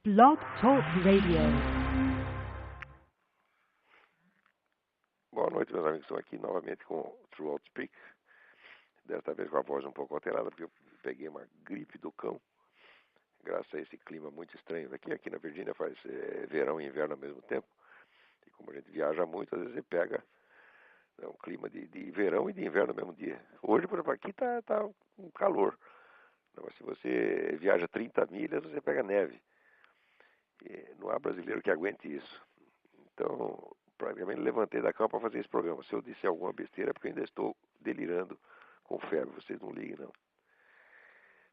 Blog Talk Radio. Boa noite, meus amigos. Estou aqui novamente com o True Outspeak. Desta vez com a voz um pouco alterada, porque eu peguei uma gripe do cão. Graças a esse clima muito estranho daqui. Aqui na Virgínia faz verão e inverno ao mesmo tempo. E como a gente viaja muito, às vezes você pega um clima de verão e de inverno no mesmo dia. Hoje, por exemplo, aqui tá um calor. Mas se você viaja 30 milhas, você pega neve. E não há brasileiro que aguente isso. Então, praticamente levantei da cama para fazer esse programa. Se eu disser alguma besteira é porque eu ainda estou delirando com febre. Vocês não liguem, não.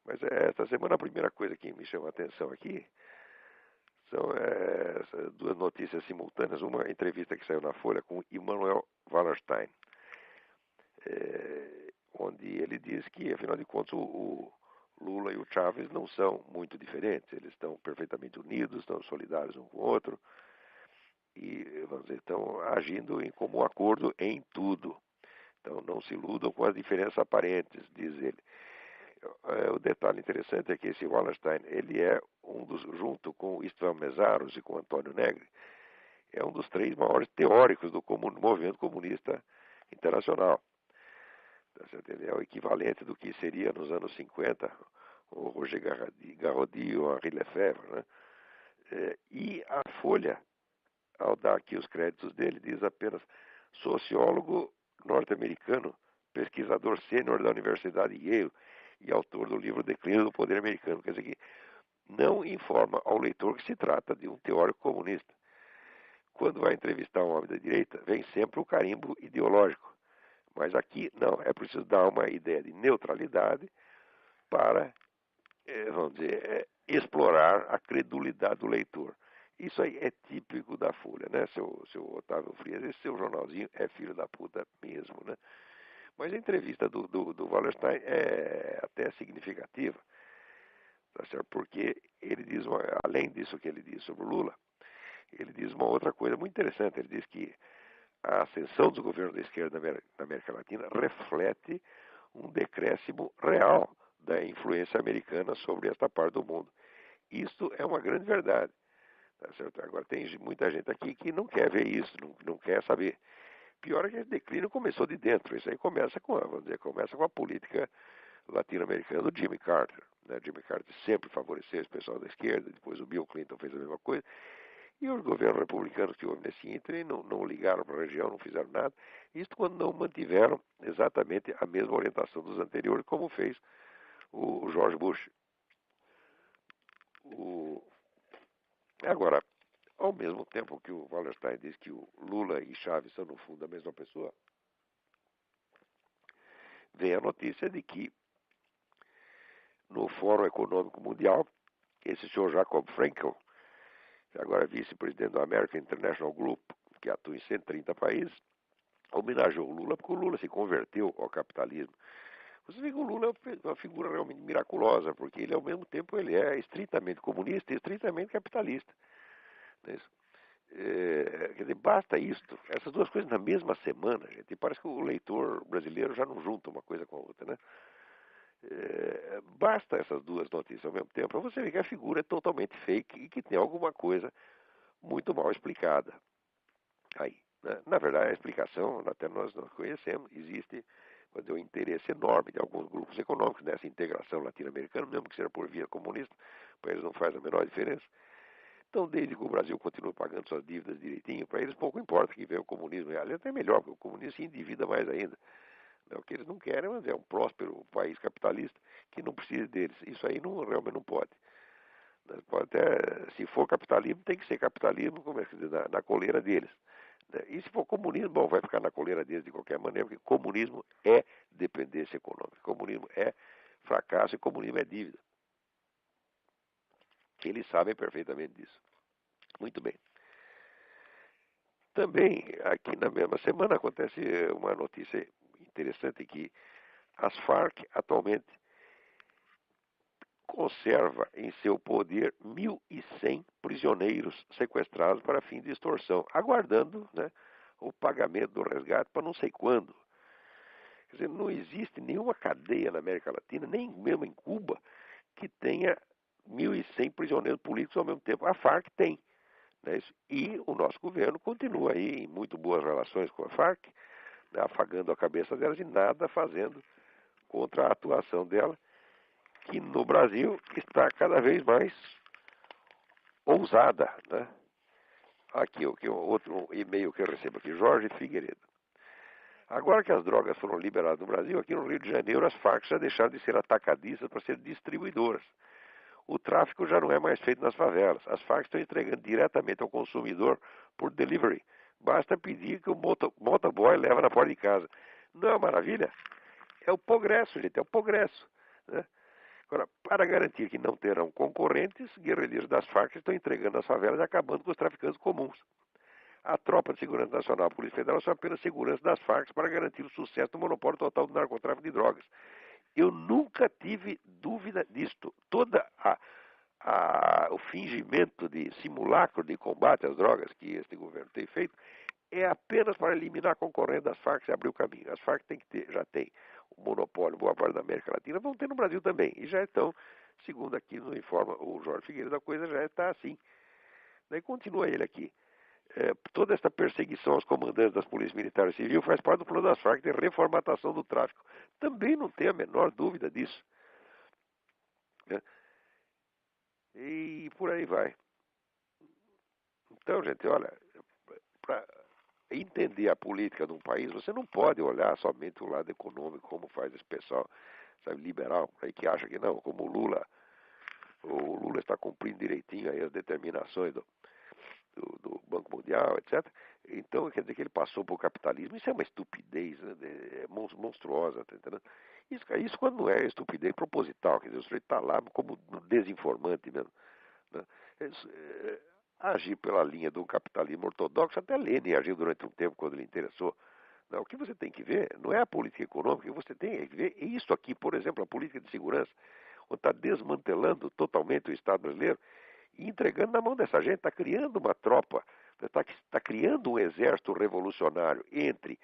Mas esta semana a primeira coisa que me chama a atenção aqui são essas duas notícias simultâneas. Uma entrevista que saiu na Folha com Immanuel Wallerstein, onde ele diz que, afinal de contas, o Lula e o Chávez não são muito diferentes. Eles estão perfeitamente unidos, estão solidários um com o outro e, vamos dizer, estão agindo em comum acordo em tudo. Então, não se iludam com as diferenças aparentes, diz ele. O detalhe interessante é que esse Wallerstein, ele é junto com Istvan Mesaros e com Antônio Negri, é um dos três maiores teóricos do movimento comunista internacional. Ele é o equivalente do que seria nos anos 50 o Roger Garaudy ou Henri Lefebvre, né? E a Folha, ao dar aqui os créditos dele, diz apenas sociólogo norte-americano, pesquisador sênior da Universidade Yale e autor do livro Declínio do Poder Americano. Quer dizer que não informa ao leitor que se trata de um teórico comunista. Quando vai entrevistar um homem da direita, vem sempre o carimbo ideológico. Mas aqui, não, é preciso dar uma ideia de neutralidade para, vamos dizer, explorar a credulidade do leitor. Isso aí é típico da Folha, né, seu Otávio Frias? Esse seu jornalzinho é filho da puta mesmo, né? Mas a entrevista do Wallerstein é até significativa, tá certo? Porque ele diz, além disso que ele diz sobre o Lula, ele diz uma outra coisa muito interessante. Ele diz que a ascensão dos governos da esquerda na América Latina reflete um decréscimo real da influência americana sobre esta parte do mundo. Isso é uma grande verdade. Tá certo? Agora, tem muita gente aqui que não quer ver isso, não quer saber. Pior é que esse declínio começou de dentro. Isso aí começa com a política latino-americana do Jimmy Carter. Né? Jimmy Carter sempre favoreceu esse pessoal da esquerda, depois o Bill Clinton fez a mesma coisa. E os governos republicanos que houve nesse ínterim não ligaram para a região, não fizeram nada. Isso quando não mantiveram exatamente a mesma orientação dos anteriores, como fez o George Bush. Agora, ao mesmo tempo que o Wallerstein diz que o Lula e Chávez são, no fundo, a mesma pessoa, vem a notícia de que no Fórum Econômico Mundial, esse senhor Jacob Frenkel, que agora é vice-presidente do American International Group, que atua em 130 países, homenageou o Lula porque o Lula se converteu ao capitalismo. Você vê que o Lula é uma figura realmente miraculosa, porque ele, ao mesmo tempo, ele é estritamente comunista e estritamente capitalista. Não é isso? Quer dizer, basta isto, essas duas coisas na mesma semana, gente, e parece que o leitor brasileiro já não junta uma coisa com a outra, né? Basta essas duas notícias ao mesmo tempo para você ver que a figura é totalmente fake e que tem alguma coisa muito mal explicada aí, né? Na verdade, a explicação, até nós conhecemos, existe um interesse enorme de alguns grupos econômicos nessa integração latino-americana, mesmo que seja por via comunista, para eles não faz a menor diferença. Então, desde que o Brasil continue pagando suas dívidas direitinho, para eles pouco importa que venha o comunismo. Aliás, até melhor, porque o comunismo se endivida mais ainda. O que eles não querem é um próspero país capitalista que não precisa deles. Isso aí realmente não pode. Pode até, se for capitalismo, tem que ser capitalismo, como é que diz, na coleira deles. E se for comunismo, bom, vai ficar na coleira deles de qualquer maneira, porque comunismo é dependência econômica, comunismo é fracasso e comunismo é dívida. Eles sabem perfeitamente disso. Muito bem. Também, aqui na mesma semana, acontece uma notícia interessante que as Farc atualmente conserva em seu poder 1.100 prisioneiros sequestrados para fim de extorsão, aguardando, né, o pagamento do resgate para não sei quando. Quer dizer, não existe nenhuma cadeia na América Latina, nem mesmo em Cuba, que tenha 1.100 prisioneiros políticos ao mesmo tempo. A Farc tem. Né? E o nosso governo continua aí em muito boas relações com a Farc, né? Afagando a cabeça delas e nada fazendo contra a atuação dela, que no Brasil está cada vez mais ousada. Né? Aqui, outro e-mail que eu recebo aqui, Jorge Figueiredo. Agora que as drogas foram liberadas no Brasil, aqui no Rio de Janeiro, as Farc já deixaram de ser atacadistas para ser distribuidoras. O tráfico já não é mais feito nas favelas. As Farc estão entregando diretamente ao consumidor por delivery. Basta pedir que o motoboy leva na porta de casa. Não é uma maravilha? É o progresso, gente, é o progresso. Né? Agora, para garantir que não terão concorrentes, guerrilheiros das Farc estão entregando as favelas e acabando com os traficantes comuns. A Tropa de Segurança Nacional, a Polícia Federal, são apenas segurança das Farc para garantir o sucesso do monopólio total do narcotráfico de drogas. Eu nunca tive dúvida disto. O fingimento de simulacro de combate às drogas que este governo tem feito é apenas para eliminar a concorrência das Farc e abrir o caminho. As Farc já tem o monopólio, boa parte da América Latina, vão ter no Brasil também. E já estão, segundo aqui nos informa o Jorge Figueiredo, a coisa já está assim. Daí continua ele aqui. Toda esta perseguição aos comandantes das polícias militares e civil faz parte do plano das Farc de reformatação do tráfico. Também não tenho a menor dúvida disso. Né? E por aí vai. Então, gente, olha, para entender a política de um país, você não pode olhar somente o lado econômico, como faz esse pessoal, sabe, liberal, aí que acha que não, como o Lula está cumprindo direitinho aí as determinações do Banco Mundial, etc. Então, quer dizer que ele passou por capitalismo. Isso é uma estupidez, né? Monstruosa, tá entendendo? Isso quando não é estupidez proposital, quer dizer, o sujeito está lá como desinformante mesmo. Né? Agir pela linha do capitalismo ortodoxo, até Lenin agiu durante um tempo quando lhe interessou. Não, o que você tem que ver não é a política econômica, o que você tem que ver é isso aqui, por exemplo, a política de segurança, onde está desmantelando totalmente o Estado brasileiro e entregando na mão dessa gente, está criando uma tropa, está criando um exército revolucionário entre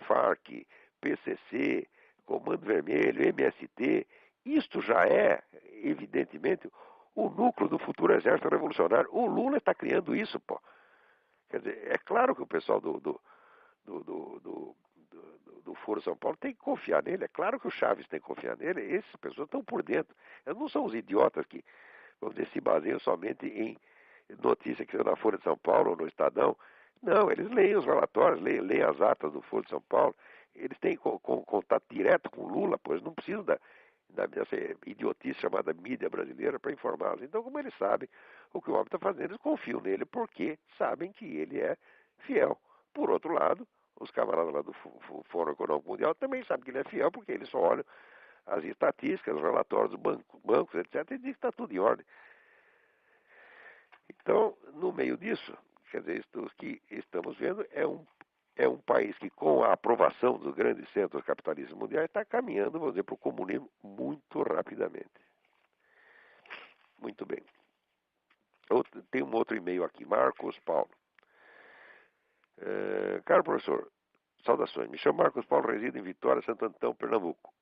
Farc, PCC, Comando Vermelho, MST. Isto já é, evidentemente, o núcleo do futuro exército revolucionário. O Lula está criando isso, pô. Quer dizer, é claro que o pessoal do Foro São Paulo tem que confiar nele. É claro que o Chaves tem que confiar nele. Essas pessoas estão por dentro. Eles não são os idiotas que, vamos dizer, se baseiam somente em notícia que saiu na Folha de São Paulo ou no Estadão. Não, eles leem os relatórios, leem as atas do Foro de São Paulo. Eles têm contato direto com o Lula, pois não precisam dessa idiotice chamada mídia brasileira para informá-los. Então, como eles sabem o que o homem está fazendo, eles confiam nele porque sabem que ele é fiel. Por outro lado, os camaradas lá do Fórum Econômico Mundial também sabem que ele é fiel porque eles só olham as estatísticas, os relatórios dos bancos, etc., e dizem que está tudo em ordem. Então, no meio disso, quer dizer, isso que estamos vendo é um país que, com a aprovação dos grandes centros capitalistas mundiais, está caminhando, vamos dizer, para o comunismo muito rapidamente. Muito bem. Tem um outro e-mail aqui, Marcos Paulo. Caro professor, saudações. Me chamo Marcos Paulo, resido em Vitória, Santo Antão, Pernambuco.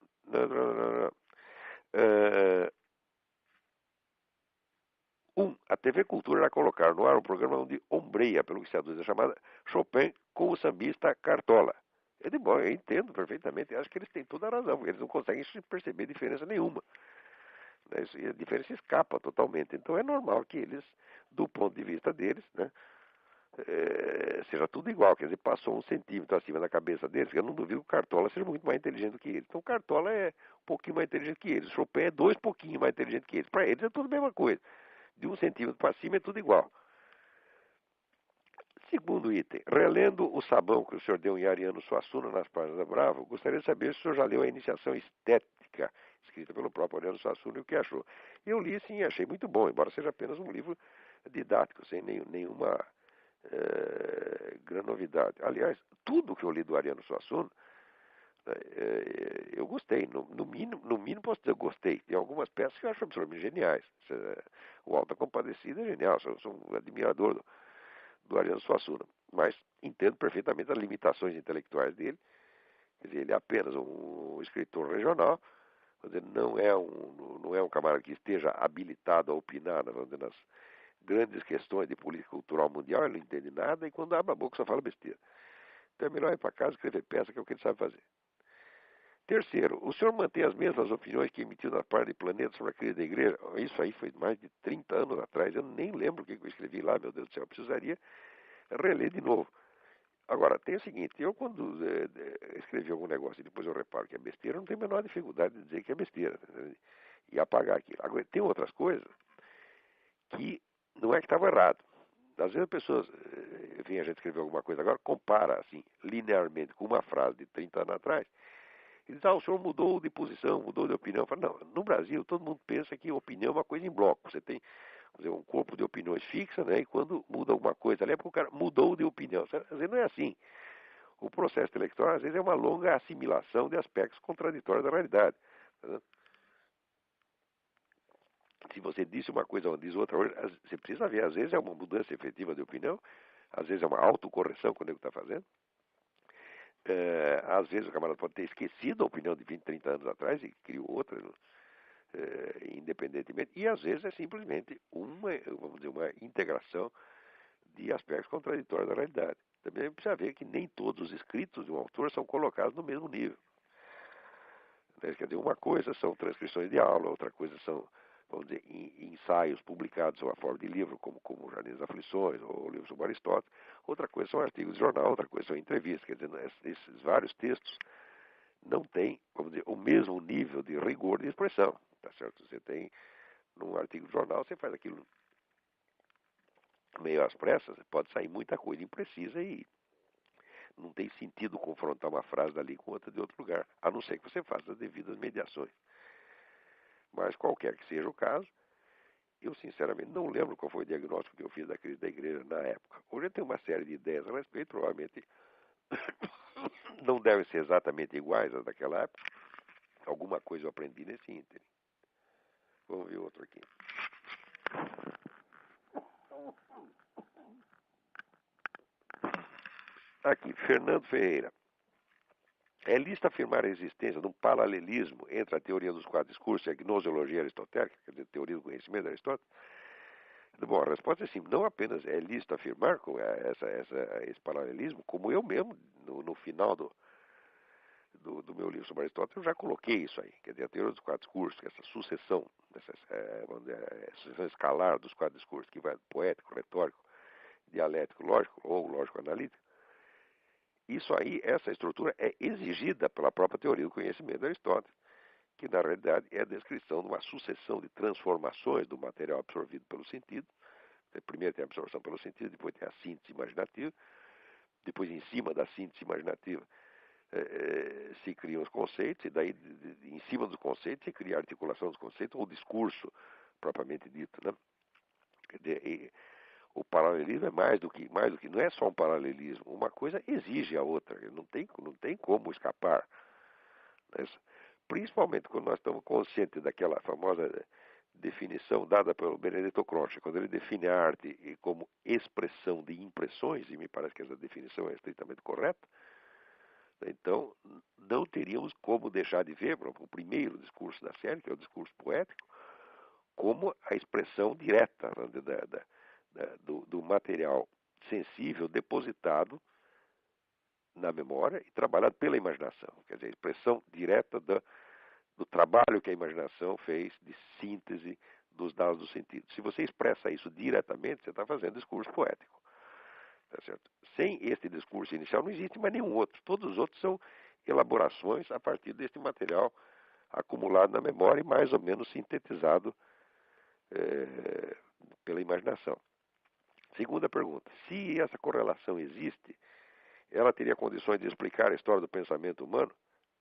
A TV Cultura irá colocar no ar um programa onde ombreia, pelo que se aduz, a chamada Chopin com o sambista Cartola. Eu entendo perfeitamente, acho que eles têm toda a razão, porque eles não conseguem perceber diferença nenhuma. Né? A diferença escapa totalmente. Então é normal que eles, do ponto de vista deles, né, seja tudo igual. Quer dizer, passou 1 centímetro acima da cabeça deles, eu não duvido que o Cartola seja muito mais inteligente do que eles. Então o Cartola é um pouquinho mais inteligente que eles. O Chopin é 2 pouquinho mais inteligente que eles. Para eles é tudo a mesma coisa. De 1 centímetro para cima é tudo igual. Segundo item, relendo o sabão que o senhor deu em Ariano Suassuna nas páginas da Bravo, gostaria de saber se o senhor já leu a Iniciação Estética, escrita pelo próprio Ariano Suassuna, e o que achou. Eu li sim e achei muito bom, embora seja apenas um livro didático, sem nenhuma grande novidade. Aliás, tudo que eu li do Ariano Suassuna, eu gostei. No mínimo posso dizer, eu gostei. Tem algumas peças que eu acho absolutamente geniais. O Alta Compadecida é genial, sou um admirador do Ariano Suassuna, mas entendo perfeitamente as limitações intelectuais dele. Quer dizer, ele é apenas um escritor regional, Quer dizer, não é um camarada que esteja habilitado a opinar, vamos dizer, nas grandes questões de política cultural mundial, ele não entende nada e quando abre a boca só fala besteira. Então é melhor ir para casa e escrever peça, que é o que ele sabe fazer. Terceiro, o senhor mantém as mesmas opiniões que emitiu na parte de Planeta sobre a crise da igreja? Isso aí foi mais de 30 anos atrás, eu nem lembro o que eu escrevi lá, meu Deus do céu, eu precisaria reler de novo. Agora, tem o seguinte, eu quando escrevi algum negócio e depois eu reparo que é besteira, eu não tenho a menor dificuldade de dizer que é besteira, né? E apagar aquilo. Agora, tem outras coisas que não é que estava errado. Às vezes as pessoas, enfim, a gente escreveu alguma coisa agora, compara, assim, linearmente com uma frase de 30 anos atrás, e diz, o senhor mudou de posição, mudou de opinião. Eu falo, não, no Brasil todo mundo pensa que opinião é uma coisa em bloco. Você tem um corpo de opiniões fixa, né? E quando muda alguma coisa ali é porque o cara mudou de opinião. Às vezes não é assim. O processo intelectual, às vezes, é uma longa assimilação de aspectos contraditórios da realidade. Né? Se você disse uma coisa ou diz outra, você precisa ver, às vezes é uma mudança efetiva de opinião, às vezes é uma autocorreção que o nego está fazendo. Às vezes o camarada pode ter esquecido a opinião de 20, 30 anos atrás e criou outra, independentemente. E às vezes é simplesmente vamos dizer, uma integração de aspectos contraditórios da realidade. Também precisa ver que nem todos os escritos de um autor são colocados no mesmo nível. Né? Quer dizer, uma coisa são transcrições de aula, outra coisa são, vamos dizer, ensaios publicados sob a forma de livro, como o Jardim das Aflições ou o livro sobre Aristóteles. Outra coisa são artigos de jornal, outra coisa são entrevistas. Quer dizer, esses vários textos não têm, vamos dizer, o mesmo nível de rigor de expressão. Tá certo? Você tem, num artigo de jornal, você faz aquilo meio às pressas, pode sair muita coisa imprecisa e não tem sentido confrontar uma frase dali com outra de outro lugar, a não ser que você faça as devidas mediações. Mas qualquer que seja o caso, eu sinceramente não lembro qual foi o diagnóstico que eu fiz da crise da igreja na época. Hoje eu tenho uma série de ideias a respeito, provavelmente não devem ser exatamente iguais às daquela época. Alguma coisa eu aprendi nesse ínterim. Vamos ver outro aqui. Aqui, Fernando Ferreira. É lícito afirmar a existência de um paralelismo entre a teoria dos quatro discursos e a gnoseologia aristotélica, quer dizer, a teoria do conhecimento de Aristóteles? Bom, a resposta é sim. Não apenas é lícito afirmar esse paralelismo, como eu mesmo, no final do meu livro sobre Aristóteles, eu já coloquei isso aí. Quer dizer, a teoria dos quatro discursos, essa sucessão, sucessão escalar dos quatro discursos, que vai do poético, retórico, dialético, lógico ou lógico-analítico. Isso aí, essa estrutura é exigida pela própria teoria do conhecimento de Aristóteles, que na realidade é a descrição de uma sucessão de transformações do material absorvido pelo sentido. Primeiro tem a absorção pelo sentido, depois tem a síntese imaginativa, depois em cima da síntese imaginativa se criam os conceitos, e daí em cima dos conceitos se cria a articulação dos conceitos, ou o discurso propriamente dito. Né? Quer dizer, o paralelismo é mais do que, não é só um paralelismo, uma coisa exige a outra, não tem como escapar. Né? Principalmente quando nós estamos conscientes daquela famosa definição dada pelo Benedetto Croce, quando ele define a arte como expressão de impressões, e me parece que essa definição é estritamente correta. Então, não teríamos como deixar de ver, por exemplo, o primeiro discurso da série, que é o discurso poético, como a expressão direta, né, do material sensível depositado na memória e trabalhado pela imaginação. Quer dizer, a expressão direta do trabalho que a imaginação fez de síntese dos dados do sentido. Se você expressa isso diretamente, você está fazendo discurso poético. Tá certo? Sem este discurso inicial não existe mais nenhum outro. Todos os outros são elaborações a partir deste material acumulado na memória e mais ou menos sintetizado pela imaginação. Segunda pergunta: se essa correlação existe, ela teria condições de explicar a história do pensamento humano?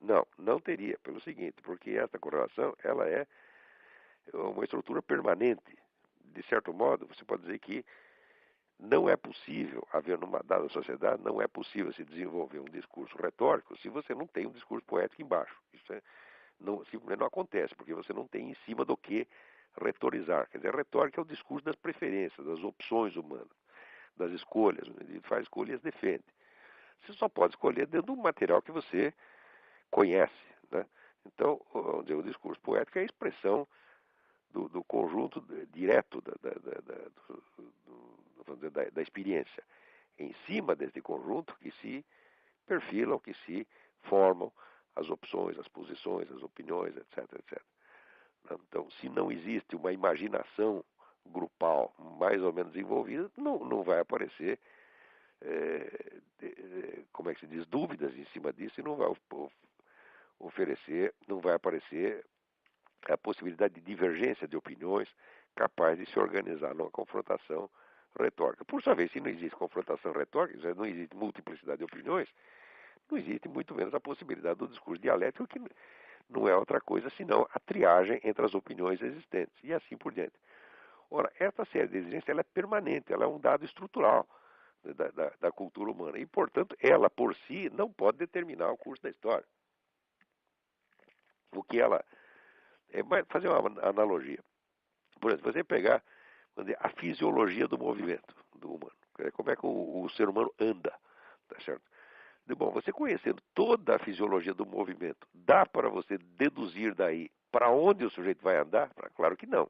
Não, não teria, pelo seguinte, porque essa correlação ela é uma estrutura permanente. De certo modo, você pode dizer que não é possível haver numa dada sociedade, não é possível se desenvolver um discurso retórico se você não tem um discurso poético embaixo. Isso simplesmente não acontece, porque você não tem em cima do que retorizar. Quer dizer, a retórica é o discurso das preferências, das opções humanas, das escolhas. Ele faz escolhas e defende. Você só pode escolher dentro do material que você conhece. Né? Então, vamos dizer, o discurso poético é a expressão do conjunto direto vamos dizer, da experiência. Em cima desse conjunto que se perfilam, que se formam as opções, as posições, as opiniões, etc, etc. Então, se não existe uma imaginação grupal mais ou menos envolvida, não vai aparecer, como é que se diz, dúvidas em cima disso e não vai oferecer, não vai aparecer a possibilidade de divergência de opiniões capaz de se organizar numa confrontação retórica. Por sua vez, se não existe confrontação retórica, se não existe multiplicidade de opiniões, não existe muito menos a possibilidade do discurso dialético, que não é outra coisa senão a triagem entre as opiniões existentes, e assim por diante. Ora, essa série de exigências ela é permanente, ela é um dado estrutural da cultura humana, e, portanto, ela por si não pode determinar o curso da história. O que ela fazer uma analogia. Por exemplo, você pegar dizer, a fisiologia do movimento do humano. Como é que o ser humano anda, tá certo? Bom, você conhecendo toda a fisiologia do movimento, dá para você deduzir daí para onde o sujeito vai andar? Claro que não.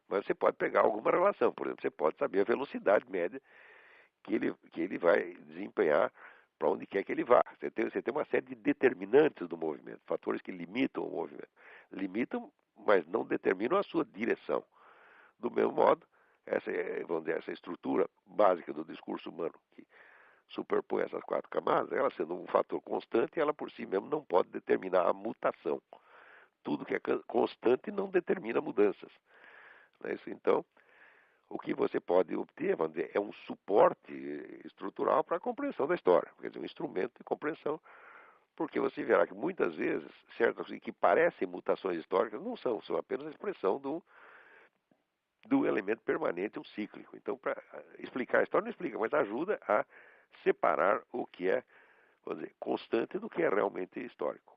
Mas você pode pegar alguma relação. Por exemplo, você pode saber a velocidade média que ele vai desempenhar para onde quer que ele vá. Você tem uma série de determinantes do movimento, fatores que limitam o movimento. Limitam, mas não determinam a sua direção. Do mesmo modo, vamos dizer, essa estrutura básica do discurso humano, que superpõe essas quatro camadas, ela sendo um fator constante, ela por si mesma não pode determinar a mutação. Tudo que é constante não determina mudanças. Não é isso? Então, o que você pode obter, vamos dizer, é um suporte estrutural para a compreensão da história, quer dizer, um instrumento de compreensão, porque você verá que muitas vezes certas coisas que parecem mutações históricas não são apenas a expressão do elemento permanente, um cíclico. Então, para explicar a história, não explica, mas ajuda a separar o que é, vamos dizer, constante do que é realmente histórico.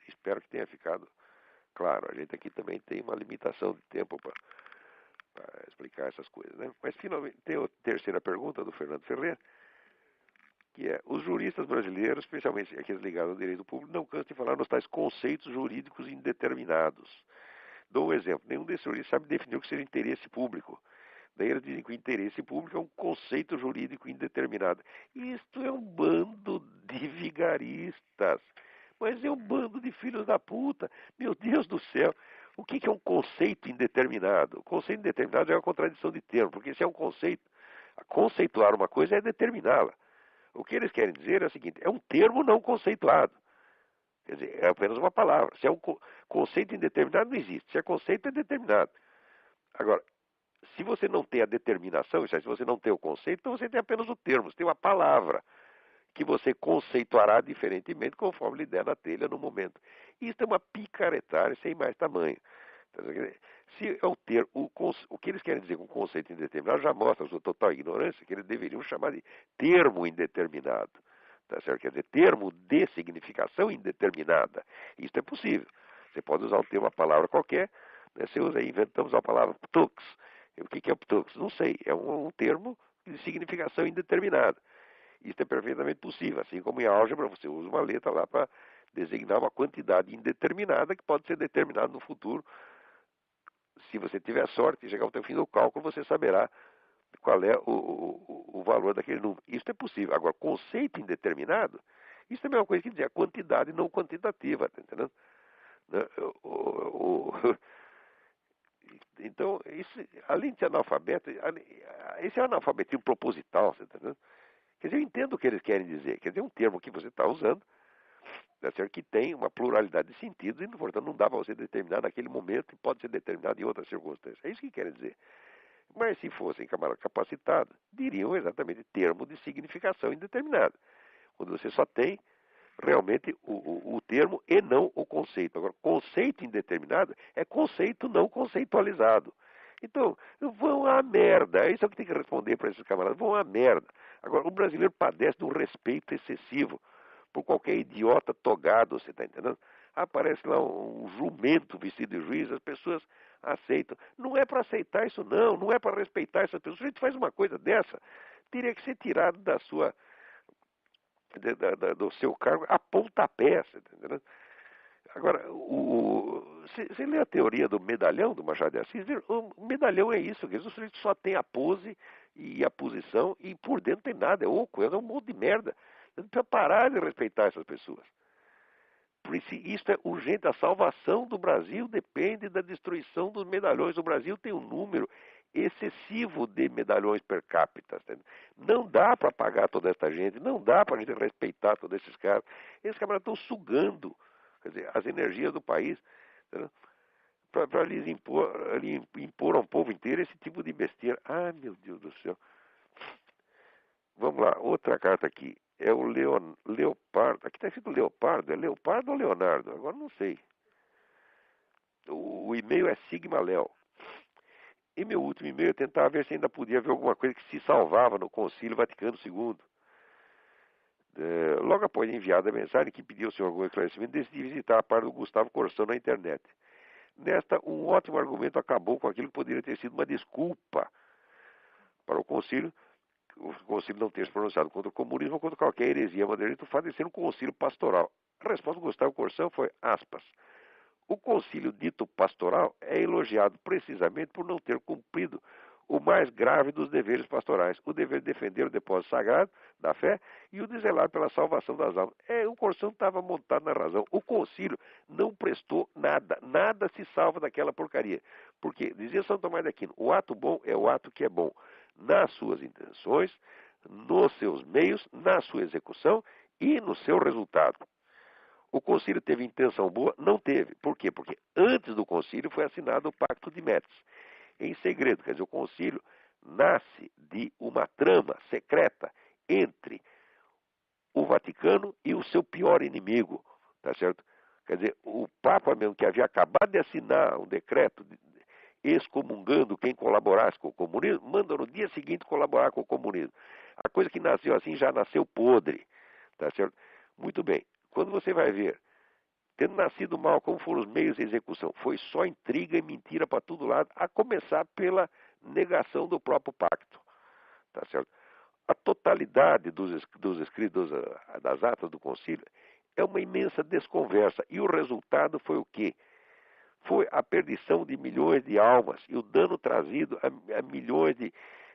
Espero que tenha ficado claro. A gente aqui também tem uma limitação de tempo para explicar essas coisas, né? Mas, finalmente, tem a terceira pergunta do Fernando Ferreira, que é: os juristas brasileiros, especialmente aqueles ligados ao direito público, não cansam de falar nos tais conceitos jurídicos indeterminados. Dou um exemplo: nenhum desses juristas sabe definir o que seja interesse público. Daí eles dizem que o interesse público é um conceito jurídico indeterminado. Isto é um bando de vigaristas. Mas é um bando de filhos da puta. Meu Deus do céu. O que é um conceito indeterminado? O conceito indeterminado é uma contradição de termo, porque se é um conceito, conceituar uma coisa é determiná-la. O que eles querem dizer é o seguinte: é um termo não conceituado. Quer dizer, é apenas uma palavra. Se é um conceito indeterminado, não existe. Se é conceito, é determinado. Agora, se você não tem a determinação, isso é, se você não tem o conceito, então você tem apenas o termo, você tem uma palavra que você conceituará diferentemente conforme lhe der na telha no momento. Isso é uma picaretagem sem mais tamanho. Se eu ter o que eles querem dizer com conceito indeterminado já mostra a sua total ignorância, que eles deveriam chamar de termo indeterminado. Tá certo? Quer dizer, termo de significação indeterminada. Isso é possível. Você pode usar uma palavra qualquer, né? Você usa aí, inventamos a palavra ptux. O que é ptux? Não sei. É um termo de significação indeterminada. Isso é perfeitamente possível. Assim como em álgebra, você usa uma letra lá para designar uma quantidade indeterminada que pode ser determinada no futuro. Se você tiver sorte e chegar ao fim do cálculo, você saberá qual é o valor daquele número. Isso é possível. Agora, conceito indeterminado, isso é a mesma coisa que dizer a quantidade não quantitativa, tá entendendo? Então, isso, além de ser analfabeto, esse é um analfabetismo proposital, você tá entendendo? Quer dizer, eu entendo o que eles querem dizer. Quer dizer, um termo que você está usando, tá certo? Que tem uma pluralidade de sentidos e, portanto, não dá para você determinar naquele momento e pode ser determinado em outras circunstâncias. É isso que querem dizer. Mas se fossem camaradas capacitados, diriam exatamente termo de significação indeterminada, quando você só tem realmente o termo e não o conceito. Agora, conceito indeterminado é conceito não conceitualizado. Então, vão à merda. É isso que tem que responder para esses camaradas. Vão à merda. Agora, o brasileiro padece de um respeito excessivo por qualquer idiota togado, você está entendendo? Aparece lá um jumento vestido de juiz, as pessoas aceitam. Não é para aceitar isso, não. Não é para respeitar essas pessoas. Se a gente faz uma coisa dessa, teria que ser tirado da sua do seu cargo a pontapé, tá entendendo? Agora, você lê a teoria do medalhão do Machado de Assis, o medalhão é isso, o sujeito só tem a pose e a posição e por dentro tem nada, é oco, é um monte de merda. Você precisa parar de respeitar essas pessoas. Por isso é urgente, a salvação do Brasil depende da destruição dos medalhões. O Brasil tem um número excessivo de medalhões per capita. Não dá para pagar toda essa gente, não dá para a gente respeitar todos esses caras. Esses caras estão sugando, quer dizer, as energias do país para lhes impor ao povo inteiro esse tipo de besteira. Ah, meu Deus do céu. Vamos lá, outra carta aqui. É o Leopardo. Aqui está escrito Leopardo. É Leopardo ou Leonardo? Agora não sei. O e-mail é Sigma Léo. E meu último e-mail eu tentava ver se ainda podia ver alguma coisa que se salvava no Concílio Vaticano II. Logo após enviada a mensagem que pediu ao senhor algum esclarecimento, decidi visitar a parte do Gustavo Corsão na internet. Nesta, um ótimo argumento acabou com aquilo que poderia ter sido uma desculpa para o concílio não ter se pronunciado contra o comunismo ou contra qualquer heresia madeirista, o fato de ser um concílio pastoral. A resposta do Gustavo Corsão foi, aspas, o concílio dito pastoral é elogiado precisamente por não ter cumprido o mais grave dos deveres pastorais, o dever de defender o depósito sagrado da fé e o de zelar pela salvação das almas. O Corsão estava montado na razão. O concílio não prestou nada, nada se salva daquela porcaria. Porque, dizia São Tomás de Aquino, o ato bom é o ato que é bom nas suas intenções, nos seus meios, na sua execução e no seu resultado. O concílio teve intenção boa? Não teve. Por quê? Porque antes do concílio foi assinado o Pacto de Metz, em segredo. Quer dizer, o concílio nasce de uma trama secreta entre o Vaticano e o seu pior inimigo, tá certo? Quer dizer, o Papa mesmo, que havia acabado de assinar um decreto excomungando quem colaborasse com o comunismo, manda no dia seguinte colaborar com o comunismo. A coisa que nasceu assim já nasceu podre, tá certo? Muito bem. Quando você vai ver, tendo nascido mal, como foram os meios de execução, foi só intriga e mentira para todo lado, a começar pela negação do próprio pacto, tá certo? A totalidade dos escritos, das atas do concílio, é uma imensa desconversa. E o resultado foi o quê? Foi a perdição de milhões de almas e o dano trazido a milhões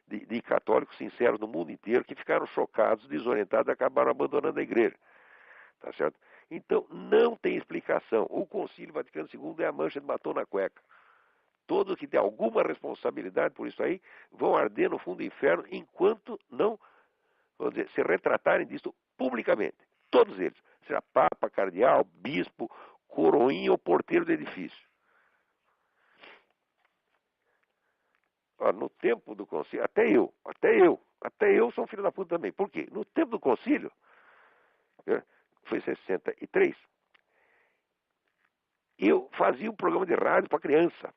de católicos sinceros no mundo inteiro que ficaram chocados, desorientados e acabaram abandonando a igreja. Tá certo? Então, não tem explicação. O Concílio Vaticano II é a mancha de batom na cueca. Todos que têm alguma responsabilidade por isso aí vão arder no fundo do inferno enquanto não, vamos dizer, se retratarem disso publicamente. Todos eles. Seja papa, cardeal, bispo, coroinha ou porteiro do edifício. No tempo do concílio, até eu sou um filho da puta também. Por quê? No tempo do concílio, foi 63, eu fazia um programa de rádio para criança.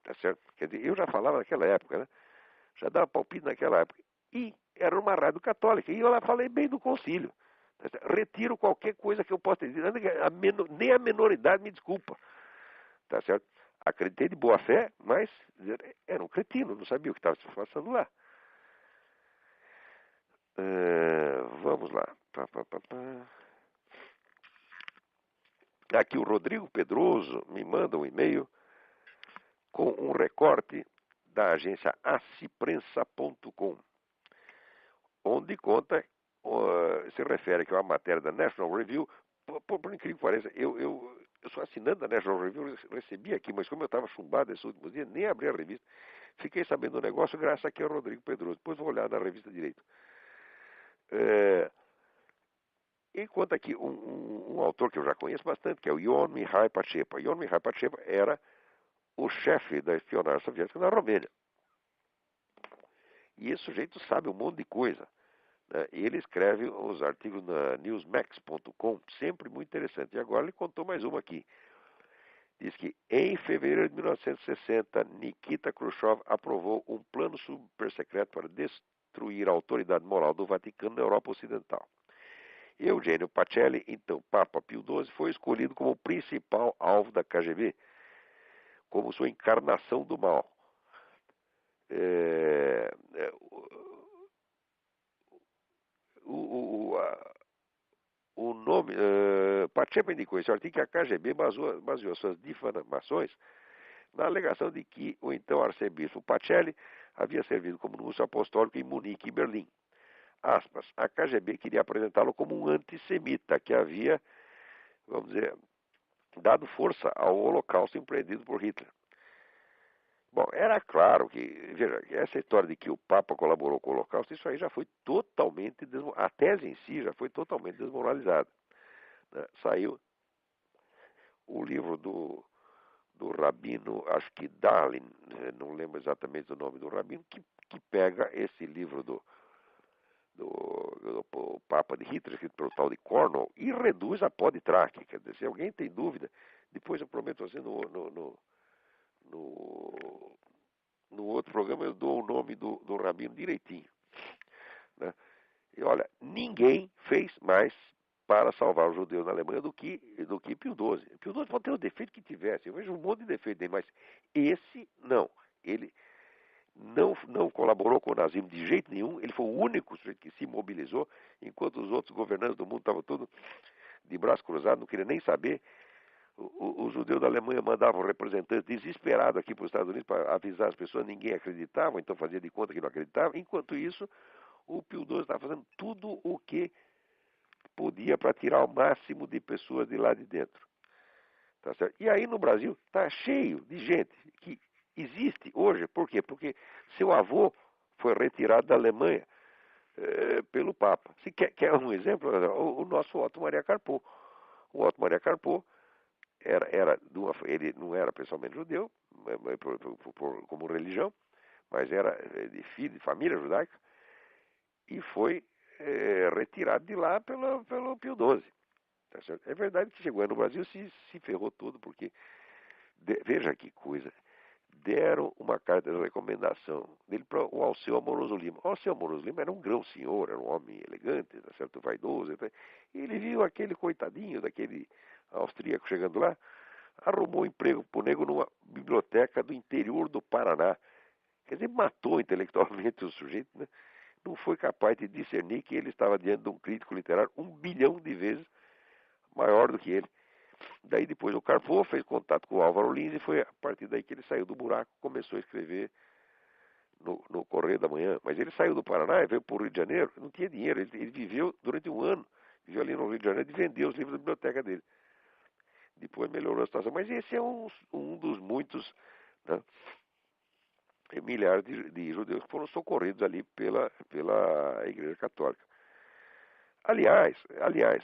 Tá certo? Quer dizer, eu já falava naquela época, né? Já dava palpite naquela época. E era uma rádio católica. E eu lá falei bem do concílio. Tá, retiro qualquer coisa que eu possa dizer. Nem a menoridade me desculpa. Tá certo? Acreditei de boa fé, mas era um cretino, não sabia o que estava se passando lá. Vamos lá. Aqui o Rodrigo Pedroso me manda um e-mail com um recorte da agência aciprensa.com, onde conta, se refere aqui a uma matéria da National Review. Por incrível que pareça, eu sou assinante da National Review, recebi aqui, mas como eu estava chumbado esses últimos dias, nem abri a revista. Fiquei sabendo do negócio graças aqui ao Rodrigo Pedroso. Depois vou olhar na revista direito. E conta aqui um autor que eu já conheço bastante, que é o Ion Mihai Pacepa. Ion Mihai Pacepa era o chefe da espionagem soviética na Romênia. E esse sujeito sabe um monte de coisa. Né? Ele escreve os artigos na newsmax.com, sempre muito interessante. E agora ele contou mais uma aqui. Diz que em fevereiro de 1960, Nikita Khrushchev aprovou um plano supersecreto para destruir a autoridade moral do Vaticano na Europa Ocidental. Eugênio Pacelli, então Papa Pio XII, foi escolhido como o principal alvo da KGB, como sua encarnação do mal. O nome Shepard indicou esse artigo que a KGB baseou suas difamações na alegação de que o então arcebispo Pacelli havia servido como núncio apostólico em Munique e Berlim. Aspas, a KGB queria apresentá-lo como um antissemita que havia, vamos dizer, dado força ao holocausto empreendido por Hitler. Bom, era claro que, veja, essa história de que o Papa colaborou com o Holocausto, isso aí já foi totalmente, a tese em si já foi totalmente desmoralizada. Né? Saiu o livro do rabino, acho que Dalin, não lembro exatamente o nome do rabino, que pega esse livro do Papa de Hitler, escrito pelo tal de Cornwall, e reduz a pó de traque. Quer dizer, se alguém tem dúvida, depois eu prometo assim no outro programa eu dou o nome do rabino direitinho. Né? E olha, ninguém fez mais para salvar os judeus na Alemanha do que Pio XII. Pio XII pode ter o defeito que tivesse, eu vejo um monte de defeito dele, mas esse não. Ele não colaborou com o nazismo de jeito nenhum, ele foi o único sujeito que se mobilizou, enquanto os outros governantes do mundo estavam todos de braço cruzado, não queriam nem saber. Os judeus da Alemanha mandavam representantes desesperados aqui para os Estados Unidos para avisar as pessoas, ninguém acreditava, então fazia de conta que não acreditava. Enquanto isso, o Pio XII estava fazendo tudo o que podia para tirar o máximo de pessoas de lá de dentro. Tá certo? E aí no Brasil está cheio de gente que existe hoje. Por quê? Porque seu avô foi retirado da Alemanha pelo Papa. Se quer um exemplo, o nosso Otto Maria Carpo. O Otto Maria Carpo ele não era pessoalmente judeu, como religião, mas era de filho de família judaica, e foi retirado de lá pelo Pio XII. Tá certo? É verdade que chegou no Brasil se ferrou tudo, porque, veja que coisa, deram uma carta de recomendação dele para o Alceu Amoroso Lima. O Alceu Amoroso Lima era um grão senhor, era um homem elegante, tá certo? Vaidoso. E ele viu aquele coitadinho daquele austríaco chegando lá, arrumou emprego para o nego numa biblioteca do interior do Paraná. Quer dizer, matou intelectualmente o sujeito, né? Não foi capaz de discernir que ele estava diante de um crítico literário 1 bilhão de vezes maior do que ele. Daí depois o Carpo fez contato com o Álvaro Lins e foi a partir daí que ele saiu do buraco, começou a escrever no Correio da Manhã. Mas ele saiu do Paraná e veio para o Rio de Janeiro, não tinha dinheiro, ele viveu durante um ano, viveu ali no Rio de Janeiro e vendeu os livros da biblioteca dele. Depois melhorou a situação. Mas esse é um dos muitos, né, milhares de judeus que foram socorridos ali pela Igreja Católica. Aliás,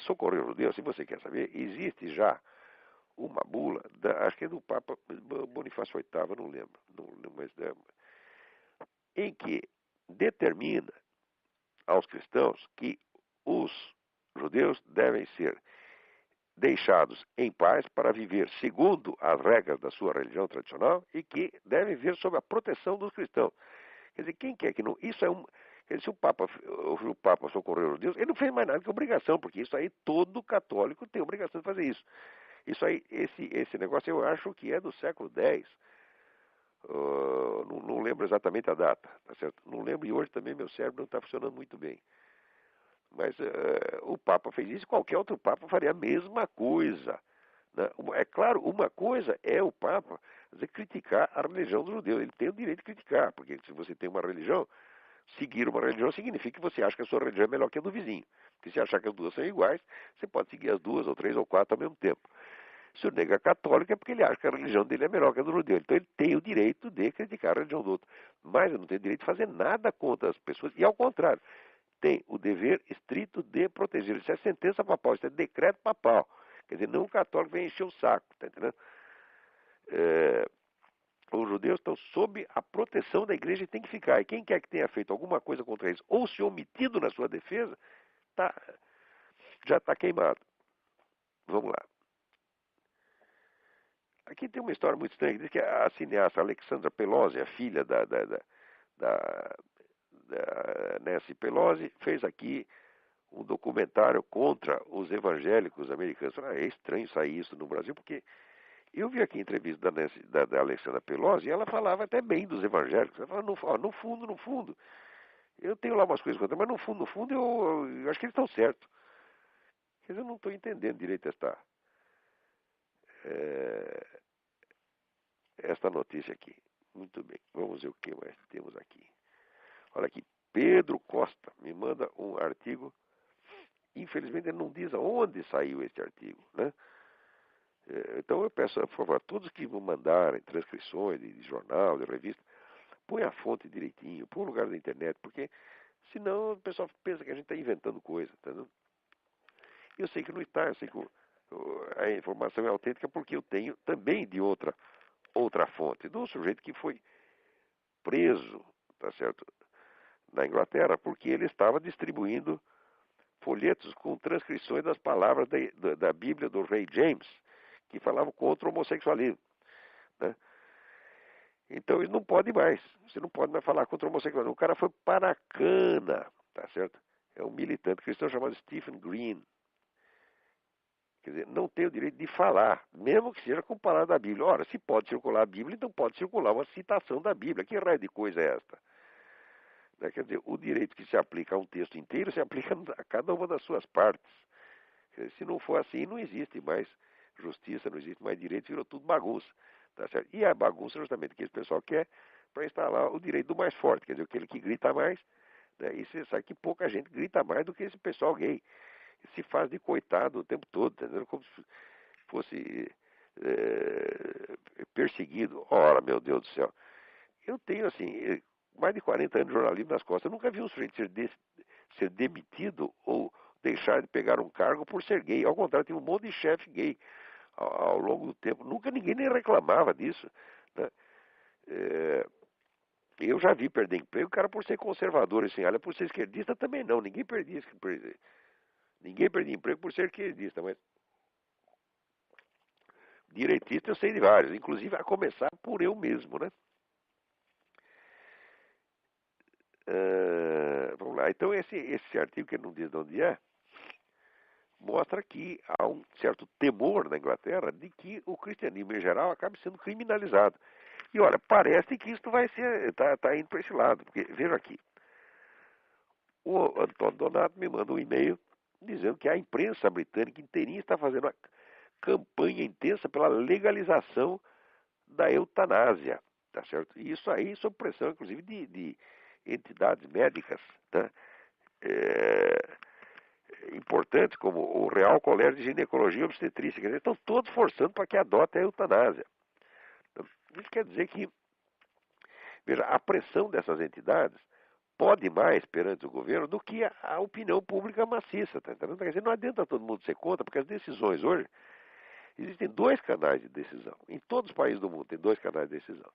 socorrer os judeus, se você quer saber, existe já uma bula, acho que é do Papa Bonifácio VIII, não lembro, mas em que determina aos cristãos que os judeus devem ser deixados em paz para viver segundo as regras da sua religião tradicional e que devem viver sob a proteção dos cristãos. Quer dizer, quem quer que não... Isso é um... Quer dizer, se o Papa socorreu os judeus, ele não fez mais nada que obrigação, porque isso aí todo católico tem obrigação de fazer isso. Isso aí, esse negócio eu acho que é do século X. Não lembro exatamente a data, tá certo? Não lembro e hoje também meu cérebro não está funcionando muito bem. Mas o Papa fez isso, qualquer outro Papa faria a mesma coisa. Né? É claro, uma coisa é o Papa dizer, criticar a religião dos judeus. Ele tem o direito de criticar, porque se você tem uma religião, seguir uma religião significa que você acha que a sua religião é melhor que a do vizinho. Porque se achar que as duas são iguais, você pode seguir as duas, ou três, ou quatro ao mesmo tempo. Se o nego é católico é porque ele acha que a religião dele é melhor que a do judeu. Então ele tem o direito de criticar a religião do outro. Mas ele não tem direito de fazer nada contra as pessoas. E ao contrário, tem o dever estrito de proteger. Isso é sentença papal, isso é decreto papal. Quer dizer, não o católico vem encher o saco, tá entendendo? Os judeus estão sob a proteção da igreja e tem que ficar. E quem quer que tenha feito alguma coisa contra eles ou se omitido na sua defesa, já está queimado. Vamos lá. Aqui tem uma história muito estranha, diz que a cineasta Alexandra Pelosi, a filha da Nancy Pelosi, fez aqui um documentário contra os evangélicos americanos. É estranho sair isso no Brasil, porque eu vi aqui a entrevista da Alexandra Pelosi e ela falava até bem dos evangélicos. Ela falava, no fundo, eu tenho lá umas coisas contra, mas no fundo, eu acho que eles estão certos. Quer dizer, eu não estou entendendo direito esta é, esta notícia aqui. Muito bem, vamos ver o que mais temos aqui. Olha aqui, Pedro Costa me manda um artigo. Infelizmente ele não diz aonde saiu este artigo, né? Então eu peço, por favor, a todos que vão mandarem transcrições de jornal, de revista, põe a fonte direitinho, põe o lugar da internet, porque senão o pessoal pensa que a gente está inventando coisa, entendeu? Eu sei que não está, eu sei que a informação é autêntica porque eu tenho também de outra fonte, de um sujeito que foi preso, tá certo, na Inglaterra, porque ele estava distribuindo folhetos com transcrições das palavras da Bíblia do rei James, que falavam contra o homossexualismo, né? Então ele não pode mais, você não pode mais falar contra o homossexualismo. O cara foi para a cana, tá certo? É um militante cristão chamado Stephen Green. Quer dizer, não tem o direito de falar, mesmo que seja com palavras da Bíblia. Ora, se pode circular a Bíblia, então pode circular uma citação da Bíblia. Que raio de coisa é esta? Né? Quer dizer, o direito que se aplica a um texto inteiro se aplica a cada uma das suas partes. Quer dizer, se não for assim, não existe mais justiça, não existe mais direito, virou tudo bagunça. Tá certo? E a bagunça justamente que esse pessoal quer para instalar o direito do mais forte, quer dizer, aquele que grita mais, né? E você sabe que pouca gente grita mais do que esse pessoal gay. Se faz de coitado o tempo todo, entendeu? Como se fosse perseguido. Ora, meu Deus do céu. Eu tenho, assim, mais de 40 anos de jornalismo nas costas. Eu nunca vi um sujeito ser demitido ou deixar de pegar um cargo por ser gay. Ao contrário, tem um monte de chefe gay ao longo do tempo. Nunca ninguém nem reclamava disso, né? Eu já vi perder emprego, o cara por ser conservador, assim, olha, por ser esquerdista também não. Ninguém perdia emprego por ser esquerdista, mas direitista eu sei de vários, inclusive a começar por eu mesmo, né? Vamos lá. Então esse artigo, que não diz de onde é, mostra que há um certo temor na Inglaterra de que o cristianismo em geral acabe sendo criminalizado. E olha, parece que isso vai ser, tá indo para esse lado, porque veja aqui, o Antônio Donato me manda um e-mail dizendo que a imprensa britânica inteirinha está fazendo uma campanha intensa pela legalização da eutanásia, tá certo? E isso aí sob pressão, inclusive, de entidades médicas, tá? Importantes como o Real Colégio de Ginecologia e Obstetrícia, quer dizer, estão todos forçando para que adote a eutanásia. Então, isso quer dizer que, veja, a pressão dessas entidades pode mais perante o governo do que a opinião pública maciça, tá entendendo? Quer dizer, não adianta todo mundo ser contra, porque as decisões hoje, existem dois canais de decisão. Em todos os países do mundo tem dois canais de decisão.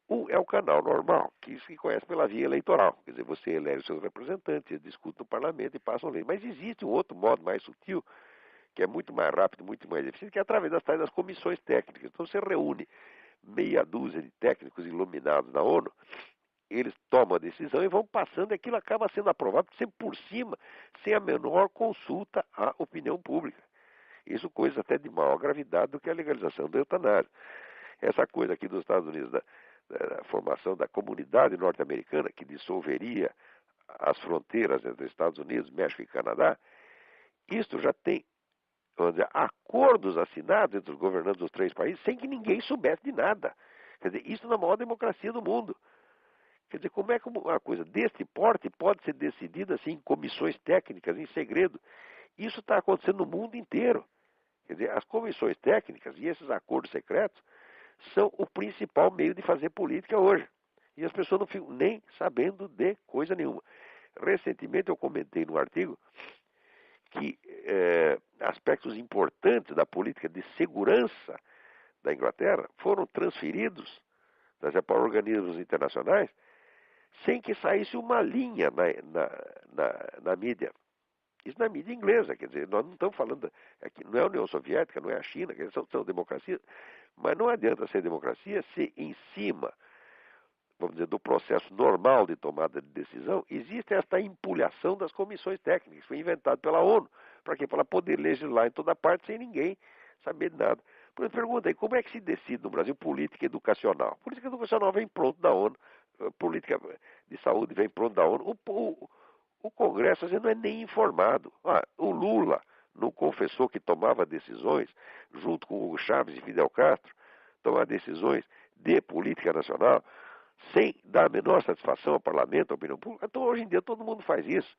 Um é o canal normal, que se conhece pela via eleitoral. Quer dizer, você elege seus representantes, eles discutem no parlamento e passam lei. Mas existe um outro modo mais sutil, que é muito mais rápido, muito mais eficiente, que é através das tais das comissões técnicas. Então você reúne meia dúzia de técnicos iluminados na ONU, eles tomam a decisão e vão passando, e aquilo acaba sendo aprovado sempre por cima, sem a menor consulta à opinião pública. Isso coisa até de maior gravidade do que a legalização da eutanásia. Essa coisa aqui dos Estados Unidos, da formação da comunidade norte-americana, que dissolveria as fronteiras entre Estados Unidos, México e Canadá, isto já tem, vamos dizer, acordos assinados entre os governantes dos três países sem que ninguém soubesse de nada. Quer dizer, isso na maior democracia do mundo. Quer dizer, como é que uma coisa deste porte pode ser decidida assim em comissões técnicas, em segredo? Isso está acontecendo no mundo inteiro. Quer dizer, as comissões técnicas e esses acordos secretos são o principal meio de fazer política hoje. E as pessoas não ficam nem sabendo de coisa nenhuma. Recentemente eu comentei num artigo que aspectos importantes da política de segurança da Inglaterra foram transferidos para organismos internacionais sem que saísse uma linha na mídia. Isso na mídia inglesa, quer dizer, nós não estamos falando, aqui, não é a União Soviética, não é a China, quer dizer, são democracias, mas não adianta ser democracia se em cima, vamos dizer, do processo normal de tomada de decisão, existe esta empulhação das comissões técnicas, foi inventado pela ONU, para quê? Para poder legislar em toda parte sem ninguém saber de nada. Por exemplo, pergunta aí, como é que se decide no Brasil política educacional? Política educacional vem pronto da ONU, política de saúde vem pronto da ONU, o Congresso às vezes não é nem informado. O Lula não confessou que tomava decisões, junto com Hugo Chávez e Fidel Castro, tomar decisões de política nacional, sem dar a menor satisfação ao parlamento, à opinião pública? Então, hoje em dia, todo mundo faz isso.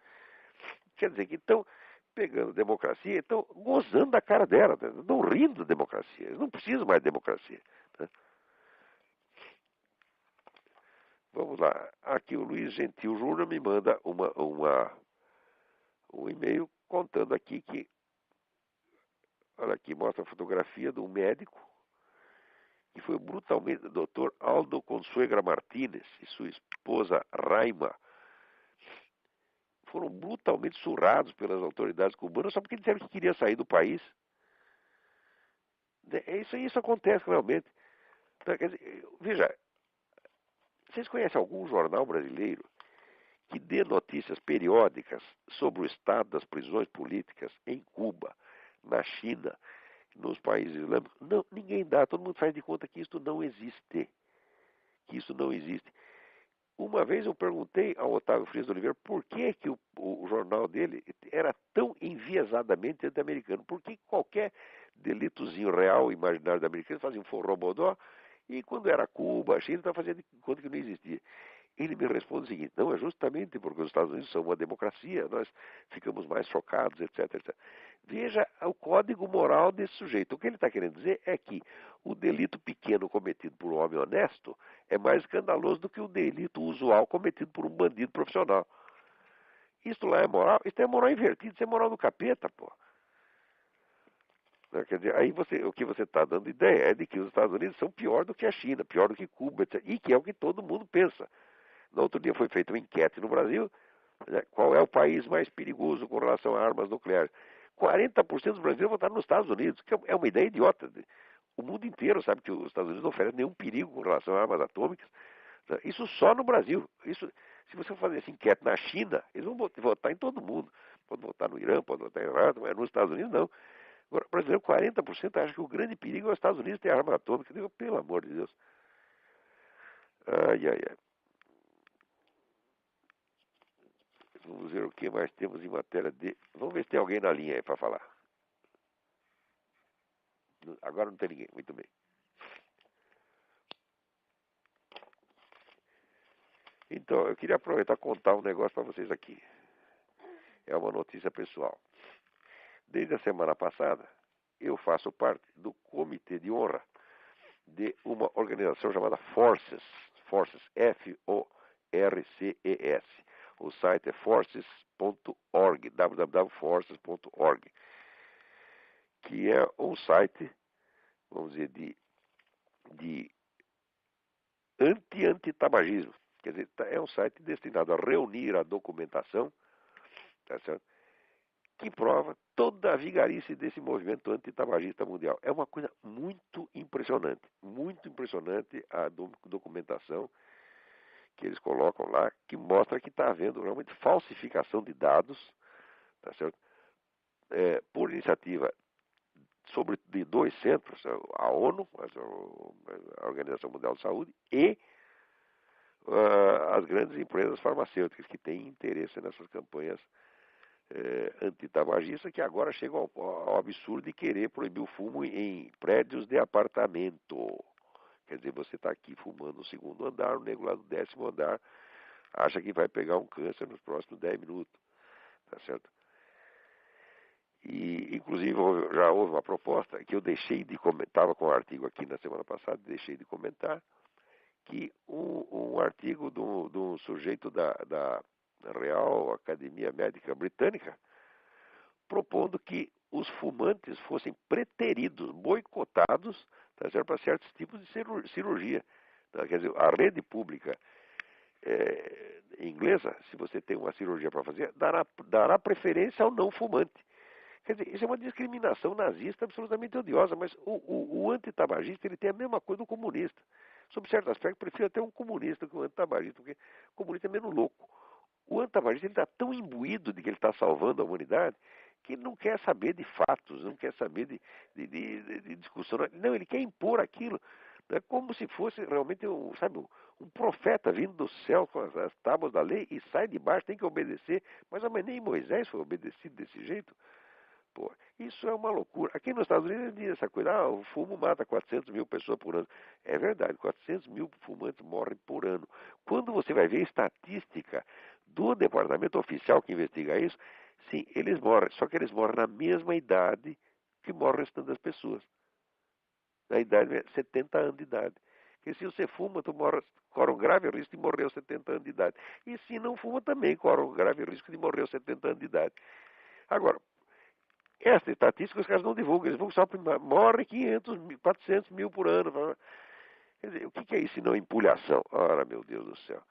Quer dizer que estão pegando democracia e estão gozando da cara dela, né? Estão rindo da democracia. Eles não precisam mais de democracia. Né? Vamos lá. Aqui o Luiz Gentil Júnior me manda um e-mail contando aqui que, olha aqui, mostra a fotografia de um médico que foi brutalmente, o Dr. Aldo Consuegra Martínez e sua esposa Raima, foram brutalmente surrados pelas autoridades cubanas só porque disseram que queria sair do país. Isso acontece realmente. Então, quer dizer, veja, vocês conhecem algum jornal brasileiro que dê notícias periódicas sobre o estado das prisões políticas em Cuba, na China, nos países islâmicos? Não, ninguém dá. Todo mundo faz de conta que isso não existe. Que isso não existe. Uma vez eu perguntei ao Otávio Frias de Oliveira por que o jornal dele era tão enviesadamente anti-americano. Por que qualquer delitozinho real, imaginário da americana, fazia um forrobodó, e quando era Cuba, a China, estava fazendo de conta que não existia. Ele me responde o seguinte: não, é justamente porque os Estados Unidos são uma democracia, nós ficamos mais chocados, etc, etc. Veja o código moral desse sujeito. O que ele está querendo dizer é que o delito pequeno cometido por um homem honesto é mais escandaloso do que o delito usual cometido por um bandido profissional. Isto lá é moral? Isso é moral invertido, isso é moral do capeta, pô. Quer dizer, aí o que você está dando ideia é de que os Estados Unidos são pior do que a China, pior do que Cuba, etc. E que é o que todo mundo pensa. No outro dia foi feita uma enquete no Brasil, né, qual é o país mais perigoso com relação a armas nucleares. 40% dos brasileiros votaram nos Estados Unidos, que é uma ideia idiota. O mundo inteiro sabe que os Estados Unidos não oferecem nenhum perigo com relação a armas atômicas. Né? Isso só no Brasil. Isso, se você fazer essa enquete na China, eles vão votar em todo mundo. Pode votar no Irã, pode votar em Irã, mas nos Estados Unidos não. Agora, o brasileiro, 40% acha que o grande perigo é os Estados Unidos ter arma atômica. Eu digo, pelo amor de Deus. Ai, ai, ai. Vamos ver o que mais temos em matéria de... Vamos ver se tem alguém na linha aí para falar. Agora não tem ninguém, muito bem. Então, eu queria aproveitar e contar um negócio para vocês aqui. É uma notícia pessoal. Desde a semana passada, eu faço parte do comitê de honra de uma organização chamada Forces, Forces, O site é forces.org, www.forces.org, que é um site, vamos dizer, de anti-antitabagismo. Quer dizer, é um site destinado a reunir a documentação, tá certo? Que prova toda a vigarice desse movimento antitabagista mundial. É uma coisa muito impressionante a documentação que eles colocam lá, que mostra que está havendo realmente falsificação de dados, tá certo? Por iniciativa de dois centros, a ONU, a Organização Mundial de Saúde, e as grandes empresas farmacêuticas que têm interesse nessas campanhas antitabagistas, que agora chegam ao absurdo de querer proibir o fumo em prédios de apartamento. Quer dizer, você está aqui fumando no segundo andar, o nego lá do 10º andar acha que vai pegar um câncer nos próximos 10 minutos, tá certo? E, inclusive, já houve uma proposta que eu deixei de comentar, estava com um artigo aqui na semana passada, deixei de comentar, que um artigo de um sujeito da Real Academia Médica Britânica, propondo que os fumantes fossem preteridos, boicotados, tá certo, para certos tipos de cirurgia. Tá? Quer dizer, a rede pública inglesa, se você tem uma cirurgia para fazer, dará preferência ao não fumante. Quer dizer, isso é uma discriminação nazista absolutamente odiosa, mas o antitabagista ele tem a mesma coisa do comunista. Sob certo aspecto, prefiro até um comunista que um antitabagista, porque o comunista é menos louco. O antitabagista está tão imbuído de que ele está salvando a humanidade que ele não quer saber de fatos, não quer saber de discussão. Não, ele quer impor aquilo. É como se fosse realmente um profeta vindo do céu com as tábuas da lei e sai de baixo, tem que obedecer. Mas nem Moisés foi obedecido desse jeito. pô. Isso é uma loucura. Aqui nos Estados Unidos diz essa coisa, o fumo mata 400 mil pessoas por ano. É verdade, 400 mil fumantes morrem por ano. Quando você vai ver a estatística do departamento oficial que investiga isso, sim, eles morrem, só que eles morrem na mesma idade que morre o restante das pessoas. Na idade, 70 anos de idade. Porque se você fuma, tu corre um grave risco de morrer aos 70 anos de idade. E se não fuma, também corre um grave risco de morrer aos 70 anos de idade. Agora, essa estatística os caras não divulgam, eles vão só morre 500 mil, 400 mil por ano. Quer dizer, o que é isso se não empulhação? Ora, meu Deus do céu.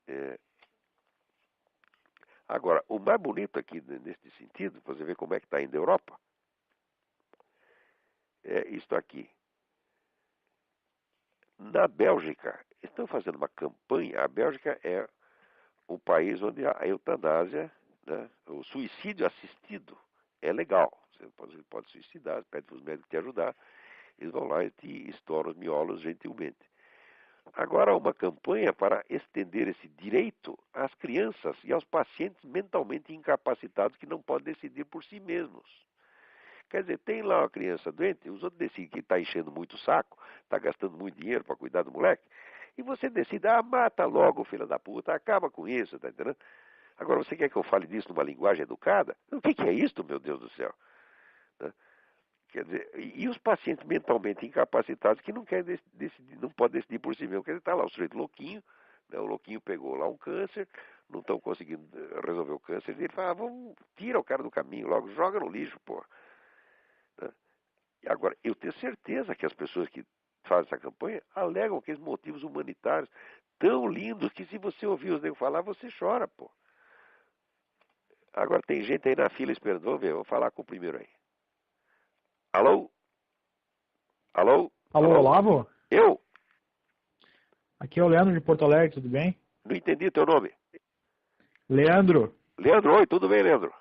É... Agora, o mais bonito aqui nesse sentido, você vê como é que está indo a Europa, é isto aqui. Na Bélgica, estão fazendo uma campanha, a Bélgica é o país onde a eutanásia, né, o suicídio assistido é legal. Você pode suicidar, pede para os médicos te ajudar, eles vão lá e te estouram os miolos gentilmente. Agora, uma campanha para estender esse direito às crianças e aos pacientes mentalmente incapacitados que não podem decidir por si mesmos. Quer dizer, tem lá uma criança doente, os outros decidem que está enchendo muito o saco, está gastando muito dinheiro para cuidar do moleque, e você decide, mata logo, filho da puta, acaba com isso, tá entendendo? Agora, você quer que eu fale disso numa linguagem educada? O que é isso, meu Deus do céu? Né? Quer dizer, e os pacientes mentalmente incapacitados que não querem decidir, não podem decidir por si mesmo. Quer dizer, está lá o sujeito louquinho, né? O louquinho pegou lá um câncer, não estão conseguindo resolver o câncer dele, fala, vamos, tira o cara do caminho logo, joga no lixo, pô. Né? E agora, eu tenho certeza que as pessoas que fazem essa campanha alegam aqueles motivos humanitários tão lindos que se você ouvir os negros falar, você chora, pô. Agora tem gente aí na fila esperando, vamos ver, vou falar com o primeiro aí. Alô? Alô? Alô, Alô? Olavo? Eu? Aqui é o Leandro de Porto Alegre, tudo bem? Não entendi teu nome. Leandro, Leandro, oi, tudo bem, Leandro?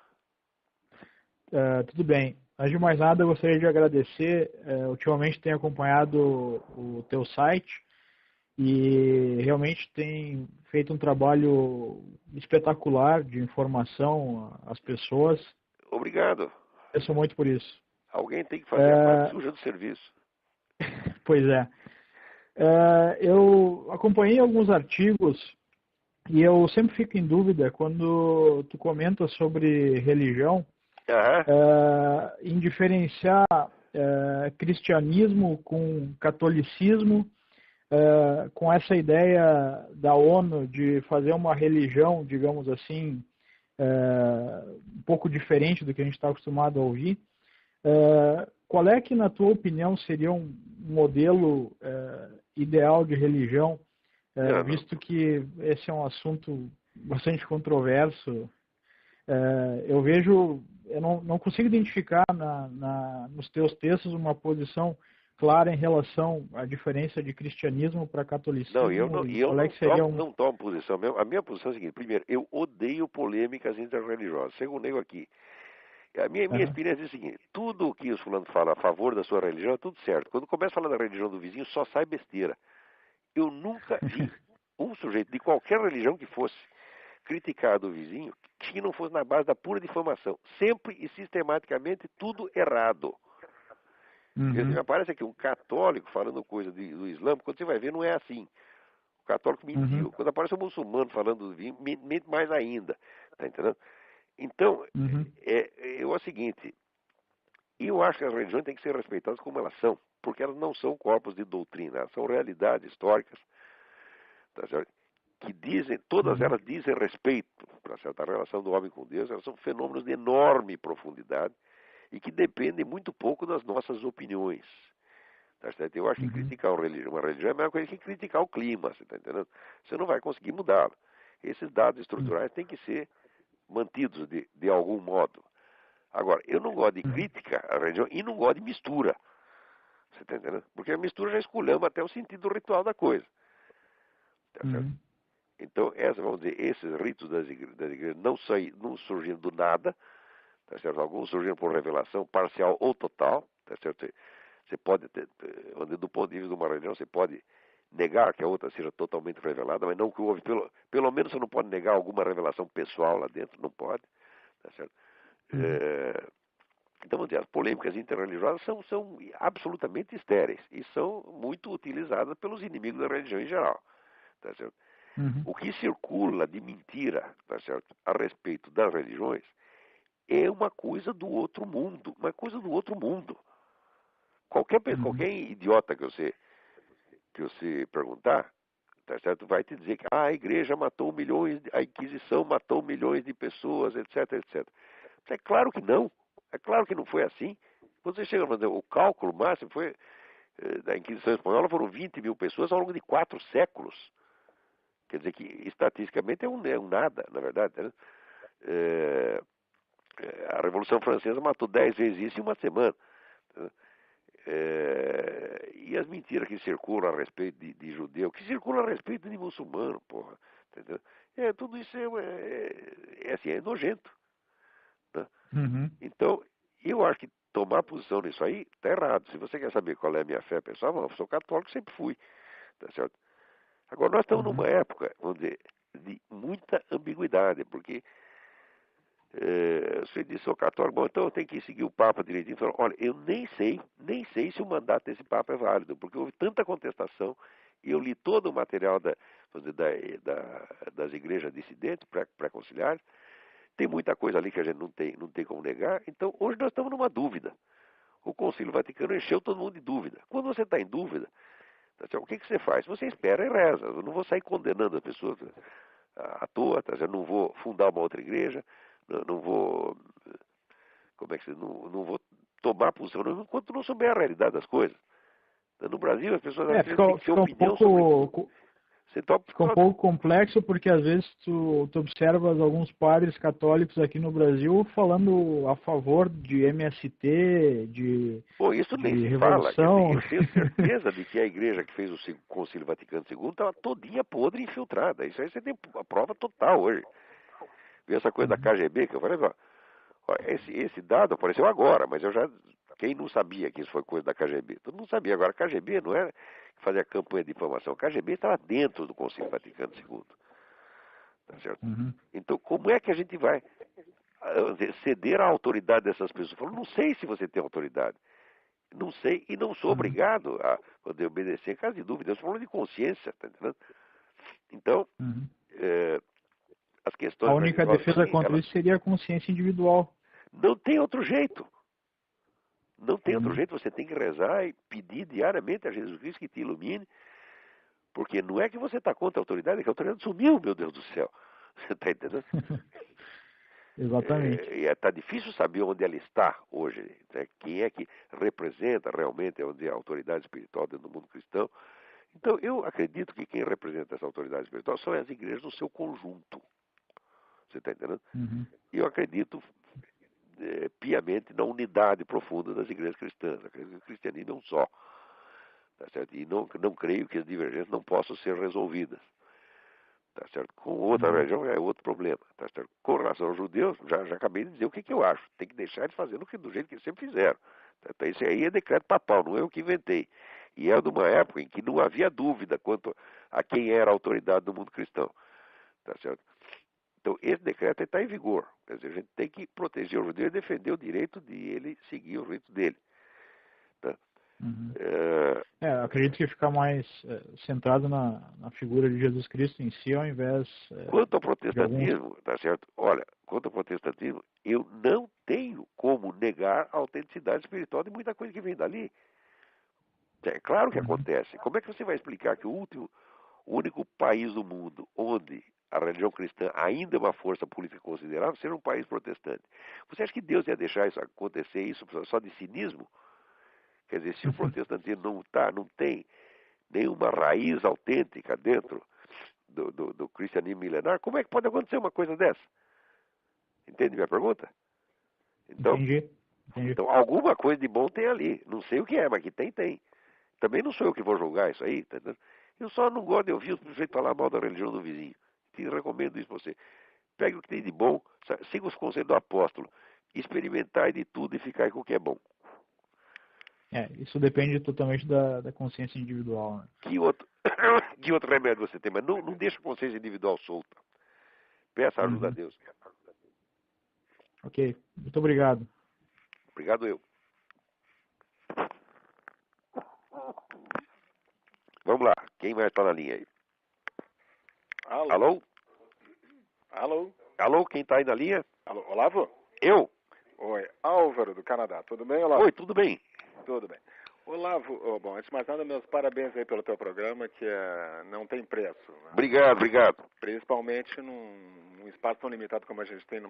tudo bem. Antes de mais nada, eu gostaria de agradecer. Ultimamente tenho acompanhado o teu site e realmente tem feito um trabalho espetacular de informação às pessoas. Obrigado. Eu sou muito por isso. Alguém tem que fazer a parte suja do serviço. Pois é. Eu acompanhei alguns artigos e eu sempre fico em dúvida quando tu comenta sobre religião. Aham. Em diferenciar cristianismo com catolicismo, com essa ideia da ONU de fazer uma religião, digamos assim, um pouco diferente do que a gente está acostumado a ouvir. Qual é que, na tua opinião, seria um modelo ideal de religião, visto que esse é um assunto bastante controverso? Eu vejo, eu não consigo identificar nos teus textos uma posição clara em relação à diferença de cristianismo para catolicismo. Não, eu qual é que seria não tomo posição. A minha posição é a seguinte: primeiro, eu odeio polêmicas interreligiosas. Segundo, nego aqui. A minha experiência é a seguinte: tudo o que os fulanos falam a favor da sua religião é tudo certo. Quando começa a falar da religião do vizinho, só sai besteira. Eu nunca vi um sujeito de qualquer religião que fosse criticar do vizinho que não fosse na base da pura difamação. Sempre e sistematicamente tudo errado. Me aparece aqui um católico falando coisa do Islã, quando você vai ver não é assim. O católico mentiu. Quando aparece um muçulmano falando do vinho, mente mais ainda. Tá entendendo? Então, é o seguinte, eu acho que as religiões têm que ser respeitadas como elas são, porque elas não são corpos de doutrina, elas são realidades históricas, tá certo? Que dizem, todas elas dizem respeito para certa relação do homem com Deus, elas são fenômenos de enorme profundidade e que dependem muito pouco das nossas opiniões. Tá certo? Eu acho que criticar uma religião é a mesma coisa que criticar o clima, você está entendendo? Você não vai conseguir mudá-lo. Esses dados estruturais têm que ser mantidos de algum modo. Agora, eu não gosto de crítica à religião e não gosto de mistura. Você está entendendo? Porque a mistura já esculhamba até o sentido ritual da coisa. Tá certo? Então, vamos dizer, esses ritos das igrejas não surgiram do nada, tá certo? Alguns surgiram por revelação parcial ou total, tá certo? Você pode ter, do ponto de vista de uma religião, você pode negar que a outra seja totalmente revelada, mas não que houve, pelo menos você não pode negar alguma revelação pessoal lá dentro, não pode, tá certo? Então, vamos dizer, as polêmicas interreligiosas são absolutamente estéreis e são muito utilizadas pelos inimigos da religião em geral. Tá certo? O que circula de mentira, tá certo, a respeito das religiões é uma coisa do outro mundo, uma coisa do outro mundo. Qualquer idiota que você perguntar, tá certo, vai te dizer que a igreja matou milhões, a Inquisição matou milhões de pessoas, etc, etc. É claro que não. É claro que não foi assim. Quando você chega a fazer o cálculo máximo, foi da Inquisição Espanhola foram 20 mil pessoas ao longo de 4 séculos. Quer dizer que, estatisticamente, é um nada, na verdade. Né? A Revolução Francesa matou 10 vezes isso em uma semana. E as mentiras que circulam a respeito de judeu, que circulam a respeito de muçulmano, porra. Entendeu? Tudo isso assim, é nojento. Né? Então, eu acho que tomar posição nisso aí está errado. Se você quer saber qual é a minha fé pessoal, eu sou católico, sempre fui. Tá certo? Agora, nós estamos numa época, vamos dizer, de muita ambiguidade, porque você disse, sou católico, bom, então eu tenho que seguir o Papa direitinho. Falou, olha, eu nem sei se o mandato desse Papa é válido, porque houve tanta contestação, e eu li todo o material das igrejas dissidentes, pré-conciliares, tem muita coisa ali que a gente não tem como negar, então hoje nós estamos numa dúvida. O Concílio Vaticano encheu todo mundo de dúvida. Quando você está em dúvida, o que você faz? Você espera e reza. Eu não vou sair condenando as pessoas à toa, eu não vou fundar uma outra igreja, não vou, não vou tomar posição enquanto não souber a realidade das coisas. No Brasil, as pessoas às vezes têm que ter opinião sobre tudo. Fica um pouco complexo porque às vezes tu observas alguns padres católicos aqui no Brasil falando a favor de MST, Bom, isso nem se revolução. Fala. Eu tenho certeza de que a igreja que fez o Concílio Vaticano II estava todinha podre e infiltrada. Isso aí você tem a prova total hoje. E essa coisa da KGB, que eu falei, ó, esse dado apareceu agora, mas quem não sabia que isso foi coisa da KGB? Todo mundo sabia. Agora, a KGB não era fazer a campanha de difamação. A KGB estava dentro do Concílio Vaticano II. Tá certo? Então, como é que a gente vai ceder à autoridade dessas pessoas? Eu falo, não sei se você tem autoridade. Não sei e não sou obrigado a poder obedecer em caso de dúvida. Eu estou falando de consciência, tá entendendo? Então, as questões... A única defesa contra isso seria a consciência individual. Não tem outro jeito. Não tem outro jeito. Você tem que rezar e pedir diariamente a Jesus Cristo que te ilumine, porque não é que você está contra a autoridade, é que a autoridade sumiu, meu Deus do céu. Você está entendendo? Exatamente. Está difícil saber onde ela está hoje. Né? Quem é que representa realmente a autoridade espiritual dentro do mundo cristão. Então, eu acredito que quem representa essa autoridade espiritual são as igrejas no seu conjunto. Você está entendendo? E eu acredito piamente na unidade profunda das igrejas cristãs. Acredito que o cristianismo é um só. Tá certo? E não creio que as divergências não possam ser resolvidas. Tá certo? Com outra religião é outro problema. Tá certo? Com relação aos judeus, já acabei de dizer o que eu acho. Tem que deixar eles fazendo do jeito que eles sempre fizeram. Tá? Isso aí é decreto papal, não é eu que inventei. E é de uma época em que não havia dúvida quanto a quem era a autoridade do mundo cristão. Tá certo? Então, esse decreto está em vigor. Quer dizer, a gente tem que proteger o judeu e defender o direito de ele seguir o rito dele. Tá? Acredito que ficar mais centrado na figura de Jesus Cristo em si, ao invés quanto ao protestantismo, tá certo? Olha, quanto ao protestantismo, eu não tenho como negar a autenticidade espiritual de muita coisa que vem dali. É claro que acontece. Como é que você vai explicar que o único país do mundo onde a religião cristã ainda é uma força política considerável seja um país protestante? Você acha que Deus ia deixar isso acontecer só de cinismo? Quer dizer, se o protestantismo não tem nenhuma raiz autêntica dentro do cristianismo milenar, como é que pode acontecer uma coisa dessa? Entende minha pergunta? Entendi. Então, alguma coisa de bom tem ali. Não sei o que é, mas que tem. Também não sou eu que vou julgar isso aí, tá entendendo? Eu só não gosto de ouvir o sujeito falar mal da religião do vizinho. Te recomendo isso pra você. Pegue o que tem de bom, siga os conselhos do apóstolo, experimentar de tudo e ficar com o que é bom. Isso depende totalmente da consciência individual. Né? Que outro remédio você tem? Mas não deixa a consciência individual solta. Peça ajuda a Deus. Ok, muito obrigado. Obrigado eu. Vamos lá, quem vai estar na linha aí? Alô? Alô? Alô? Alô, quem está aí na linha? Alô, Olavo? Eu? Oi, Álvaro, do Canadá. Tudo bem, Olavo? Oi, tudo bem? Tudo bem. Olavo, bom, antes de mais nada, meus parabéns aí pelo teu programa, que não tem preço. Né? Obrigado, obrigado. Principalmente num espaço tão limitado como a gente tem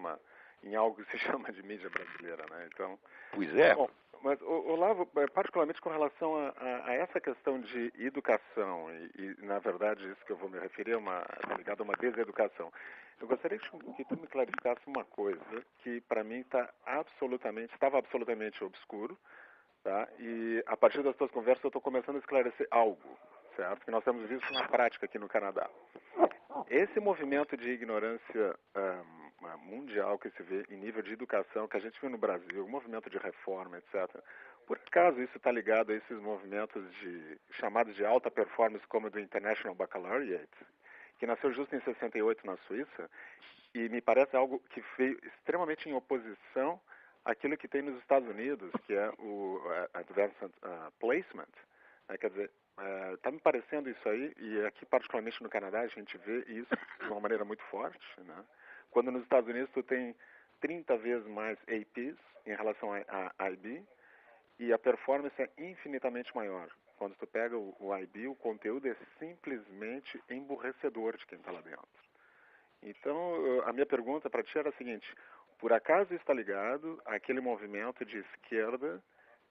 em algo que se chama de mídia brasileira, né? Então, Pois é. bom, mas, Olavo, particularmente com relação a essa questão de educação, na verdade isso que eu vou me referir é ligado a uma deseducação. Eu gostaria que tu me clarificasse uma coisa que para mim estava absolutamente obscuro, tá? E a partir das tuas conversas eu estou começando a esclarecer algo, certo? Que nós temos visto na prática aqui no Canadá. Esse movimento de ignorância mundial que se vê em nível de educação, que a gente viu no Brasil, o movimento de reforma, etc. Por acaso isso está ligado a esses movimentos chamados de alta performance, como o do International Baccalaureate, que nasceu justo em 68 na Suíça, e me parece algo que veio extremamente em oposição àquilo que tem nos Estados Unidos, que é o Advanced Placement. Quer dizer, está me parecendo isso aí, e aqui particularmente no Canadá a gente vê isso de uma maneira muito forte, né? Quando nos Estados Unidos tu tem 30 vezes mais APs em relação a IB, e a performance é infinitamente maior. Quando tu pega o IB, o conteúdo é simplesmente emburrecedor de quem está lá dentro. Então, a minha pergunta para ti era a seguinte: por acaso está ligado àquele movimento de esquerda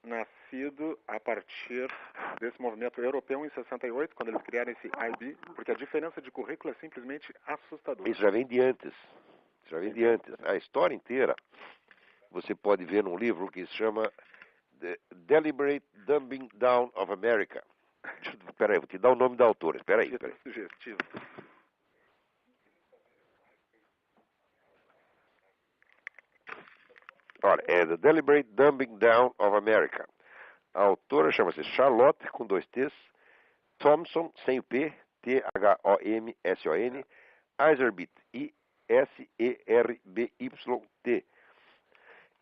nascido a partir desse movimento europeu em 68, quando eles criaram esse IB? Porque a diferença de currículo é simplesmente assustadora. Isso já vem de antes. Já vem de antes. A história inteira você pode ver num livro que se chama The Deliberate Dumbing Down of America. Peraí, vou te dar o nome da autora. Peraí. Sugestivo. Olha, é The Deliberate Dumbing Down of America. A autora chama-se Charlotte, com 2 T's, Thompson, sem o P, Thomson, Iserbyt, Iserbyt.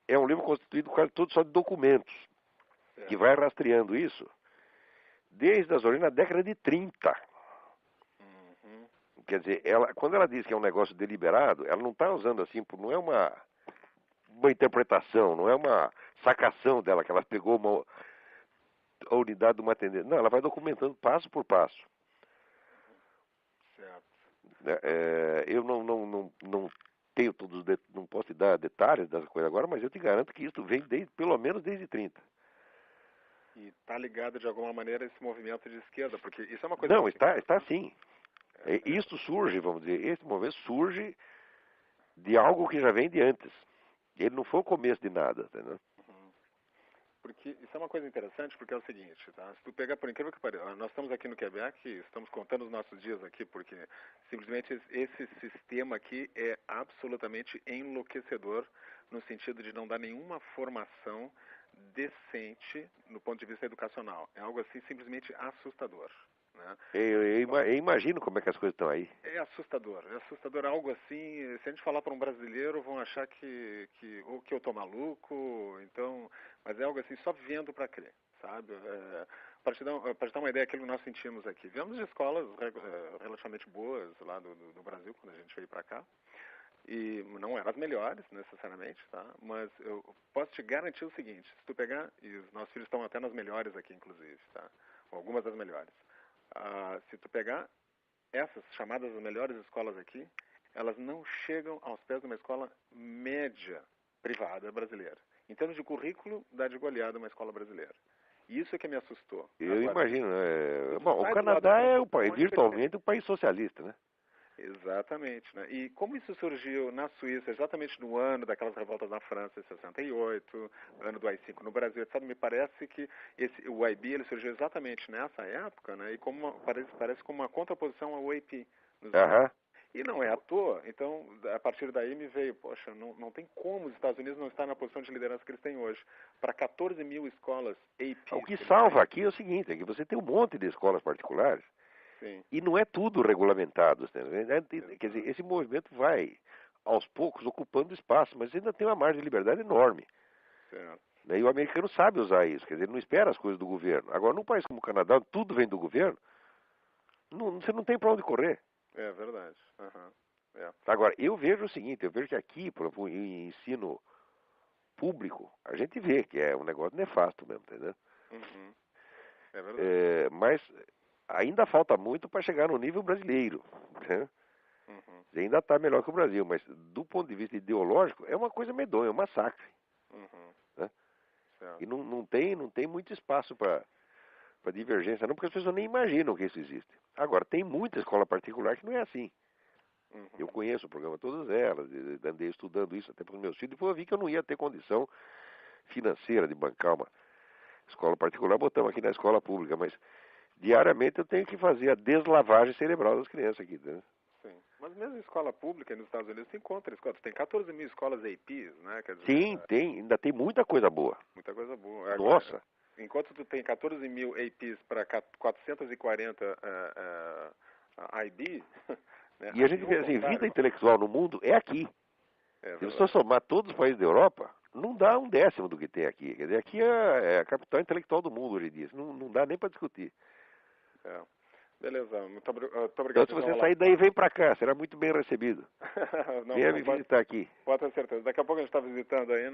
É um livro constituído quase todo só de documentos, que vai rastreando isso desde as origens da década de 30. Uhum. Quer dizer, quando ela diz que é um negócio deliberado, ela não está usando assim, não é uma interpretação, não é uma sacação dela, que ela pegou a unidade de uma tendência. Não, ela vai documentando passo por passo. Certo. Eu não tenho todos não posso te dar detalhes dessa coisa agora, mas eu te garanto que isso vem pelo menos desde 30. E está ligado de alguma maneira a esse movimento de esquerda, porque isso é uma coisa... Não, está sim. Isso surge, vamos dizer, esse movimento surge de algo que já vem de antes. Ele não foi o começo de nada, entendeu? Porque isso é uma coisa interessante, porque é o seguinte, tá? Se tu pegar, por incrível que pareça, nós estamos aqui no Quebec, estamos contando os nossos dias aqui, porque simplesmente esse sistema aqui é absolutamente enlouquecedor, no sentido de não dar nenhuma formação decente no ponto de vista educacional. É algo assim simplesmente assustador. Né? Eu imagino como é que as coisas estão aí. É assustador algo assim. Se a gente falar para um brasileiro, vão achar que eu tô maluco. Então, mas é algo assim, só vendo para crer, sabe? Para te dar uma ideia daquilo que nós sentimos aqui. Viemos de escolas relativamente boas lá do Brasil quando a gente veio para cá. E não eram as melhores, necessariamente, tá? Mas eu posso te garantir o seguinte: se tu pegar, e os nossos filhos estão até nas melhores aqui, inclusive, tá? Algumas das melhores. Se tu pegar essas chamadas as melhores escolas aqui, elas não chegam aos pés de uma escola média privada brasileira. Em termos de currículo, dá de goleada uma escola brasileira. E isso é que me assustou. Eu imagino. Bom, o sai do Canadá é lado virtualmente um país socialista, né? Exatamente, né? E como isso surgiu na Suíça, exatamente no ano daquelas revoltas na França, em 68, ano do AI-5 no Brasil, etc., me parece que o IB ele surgiu exatamente nessa época, né? E parece como uma contraposição ao AP. E não é à toa. Então, a partir daí me veio, poxa, não tem como os Estados Unidos não estar na posição de liderança que eles têm hoje. Para 14 mil escolas AP. O que salva aqui é o seguinte, é que você tem um monte de escolas particulares. Sim. E não é tudo regulamentado. Quer dizer, esse movimento vai aos poucos, ocupando espaço, mas ainda tem uma margem de liberdade enorme. Certo. E o americano sabe usar isso, quer dizer, ele não espera as coisas do governo. Agora, num país como o Canadá, tudo vem do governo, você não tem para onde correr. É verdade. Uhum. É. Agora, eu vejo o seguinte, eu vejo que aqui, por exemplo, em ensino público, a gente vê que é um negócio nefasto mesmo, entendeu? Uhum. É verdade. Mas ainda falta muito para chegar no nível brasileiro, né? Uhum. Ainda está melhor que o Brasil, mas do ponto de vista ideológico, é uma coisa medonha, é um massacre. Uhum. Né? Certo. E não tem muito espaço para divergência, não, porque as pessoas nem imaginam que isso existe. Agora, tem muita escola particular que não é assim. Uhum. Eu conheço o programa, todas elas, andei estudando isso até para os meus filhos, depois eu vi que eu não ia ter condição financeira de bancar uma escola particular, botamos aqui na escola pública, mas diariamente eu tenho que fazer a deslavagem cerebral das crianças aqui, né? Sim. Mas mesmo em escola pública nos Estados Unidos, você encontra escolas. Tem 14 mil escolas APs, né? Quer dizer, Sim, ainda tem muita coisa boa. muita coisa boa. Agora, Nossa! enquanto tu tem 14 mil APs para 440 IB, né, E a gente vê assim, vida intelectual no mundo é aqui. É Se você somar todos os países da Europa, não dá um décimo do que tem aqui. Quer dizer, aqui é a capital intelectual do mundo hoje em dia. Não dá nem para discutir. É. Beleza, muito obrigado. Então, se você sair daí, vem para cá. Será muito bem recebido. Venha me visitar aqui. Pode ter certeza. Daqui a pouco a gente está visitando aí.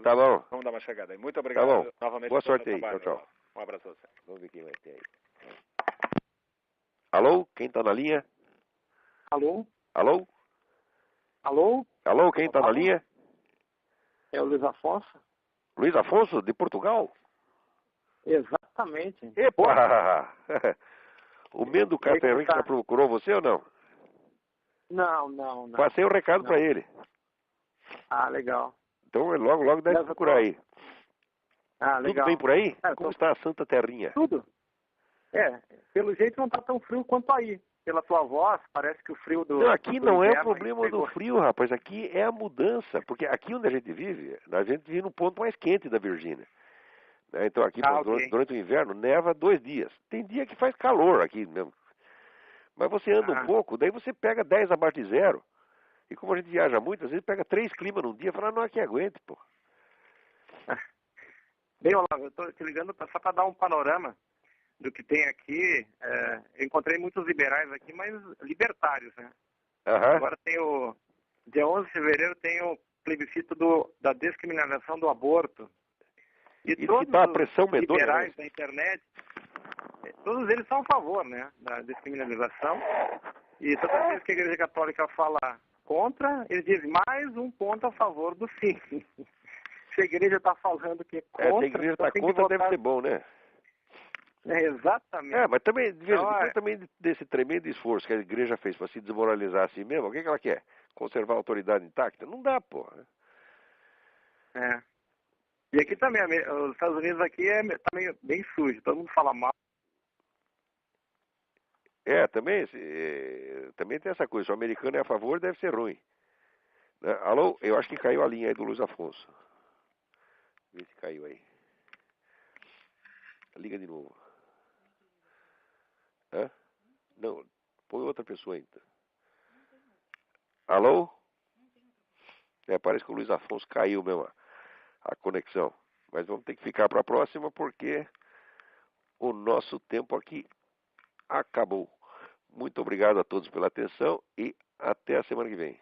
Tá bom. Vamos dar uma chegada aí. Muito Tá obrigado bom. novamente. Boa sorte aí. Trabalho. Tchau, tchau. Um abraço a você. Vamos ver quem vai ter aí. Alô? Quem tá na linha? Alô? Alô? Alô? Alô? Quem tá na linha? É o Luiz Afonso? Luiz Afonso, de Portugal? Exatamente. Epa! O Mendo Café já procurou você ou não? Não. Passei o recado para ele. Ah, legal. Então logo deve procurar aí. Ah, legal. Tudo bem por aí? Como está a Santa Terrinha? Tudo. Pelo jeito não está tão frio quanto aí. Pela tua voz, parece que o frio do... Não, aqui do não é o inverno problema do frio, rapaz. Aqui é a mudança. Porque aqui onde a gente vive no ponto mais quente da Virgínia. Então aqui, durante o inverno, neva 2 dias. Tem dia que faz calor aqui mesmo. Mas você anda um pouco, daí você pega 10 abaixo de zero. E como a gente viaja muito, às vezes pega 3 climas num dia e fala, não, aqui aguente, pô. Bem, Olavo, eu estou te ligando só para dar um panorama do que tem aqui. Eu encontrei muitos liberais aqui, mas libertários, né? Agora tem dia 11 de fevereiro tem o plebiscito da descriminalização do aborto. E todos tá a pressão os liberais da internet, todos eles são a favor, né, da descriminalização. E todas vezes que a Igreja Católica fala contra, eles dizem mais um ponto a favor do sim. Se a Igreja está falando que é contra... se a Igreja está contra, deve ser bom, né? Exatamente. Mas também, depois também desse tremendo esforço que a Igreja fez para se desmoralizar assim mesmo, o que ela quer? Conservar a autoridade intacta? Não dá, pô. E aqui também, os Estados Unidos aqui tá meio bem sujo, todo mundo fala mal. Também tem essa coisa, se o americano é a favor, deve ser ruim. Alô? Eu acho que caiu a linha aí do Luiz Afonso. Vê se caiu aí. Liga de novo. Não, põe outra pessoa ainda. Alô? Parece que o Luiz Afonso caiu mesmo a conexão. Mas vamos ter que ficar para a próxima porque o nosso tempo aqui acabou. Muito obrigado a todos pela atenção e até a semana que vem.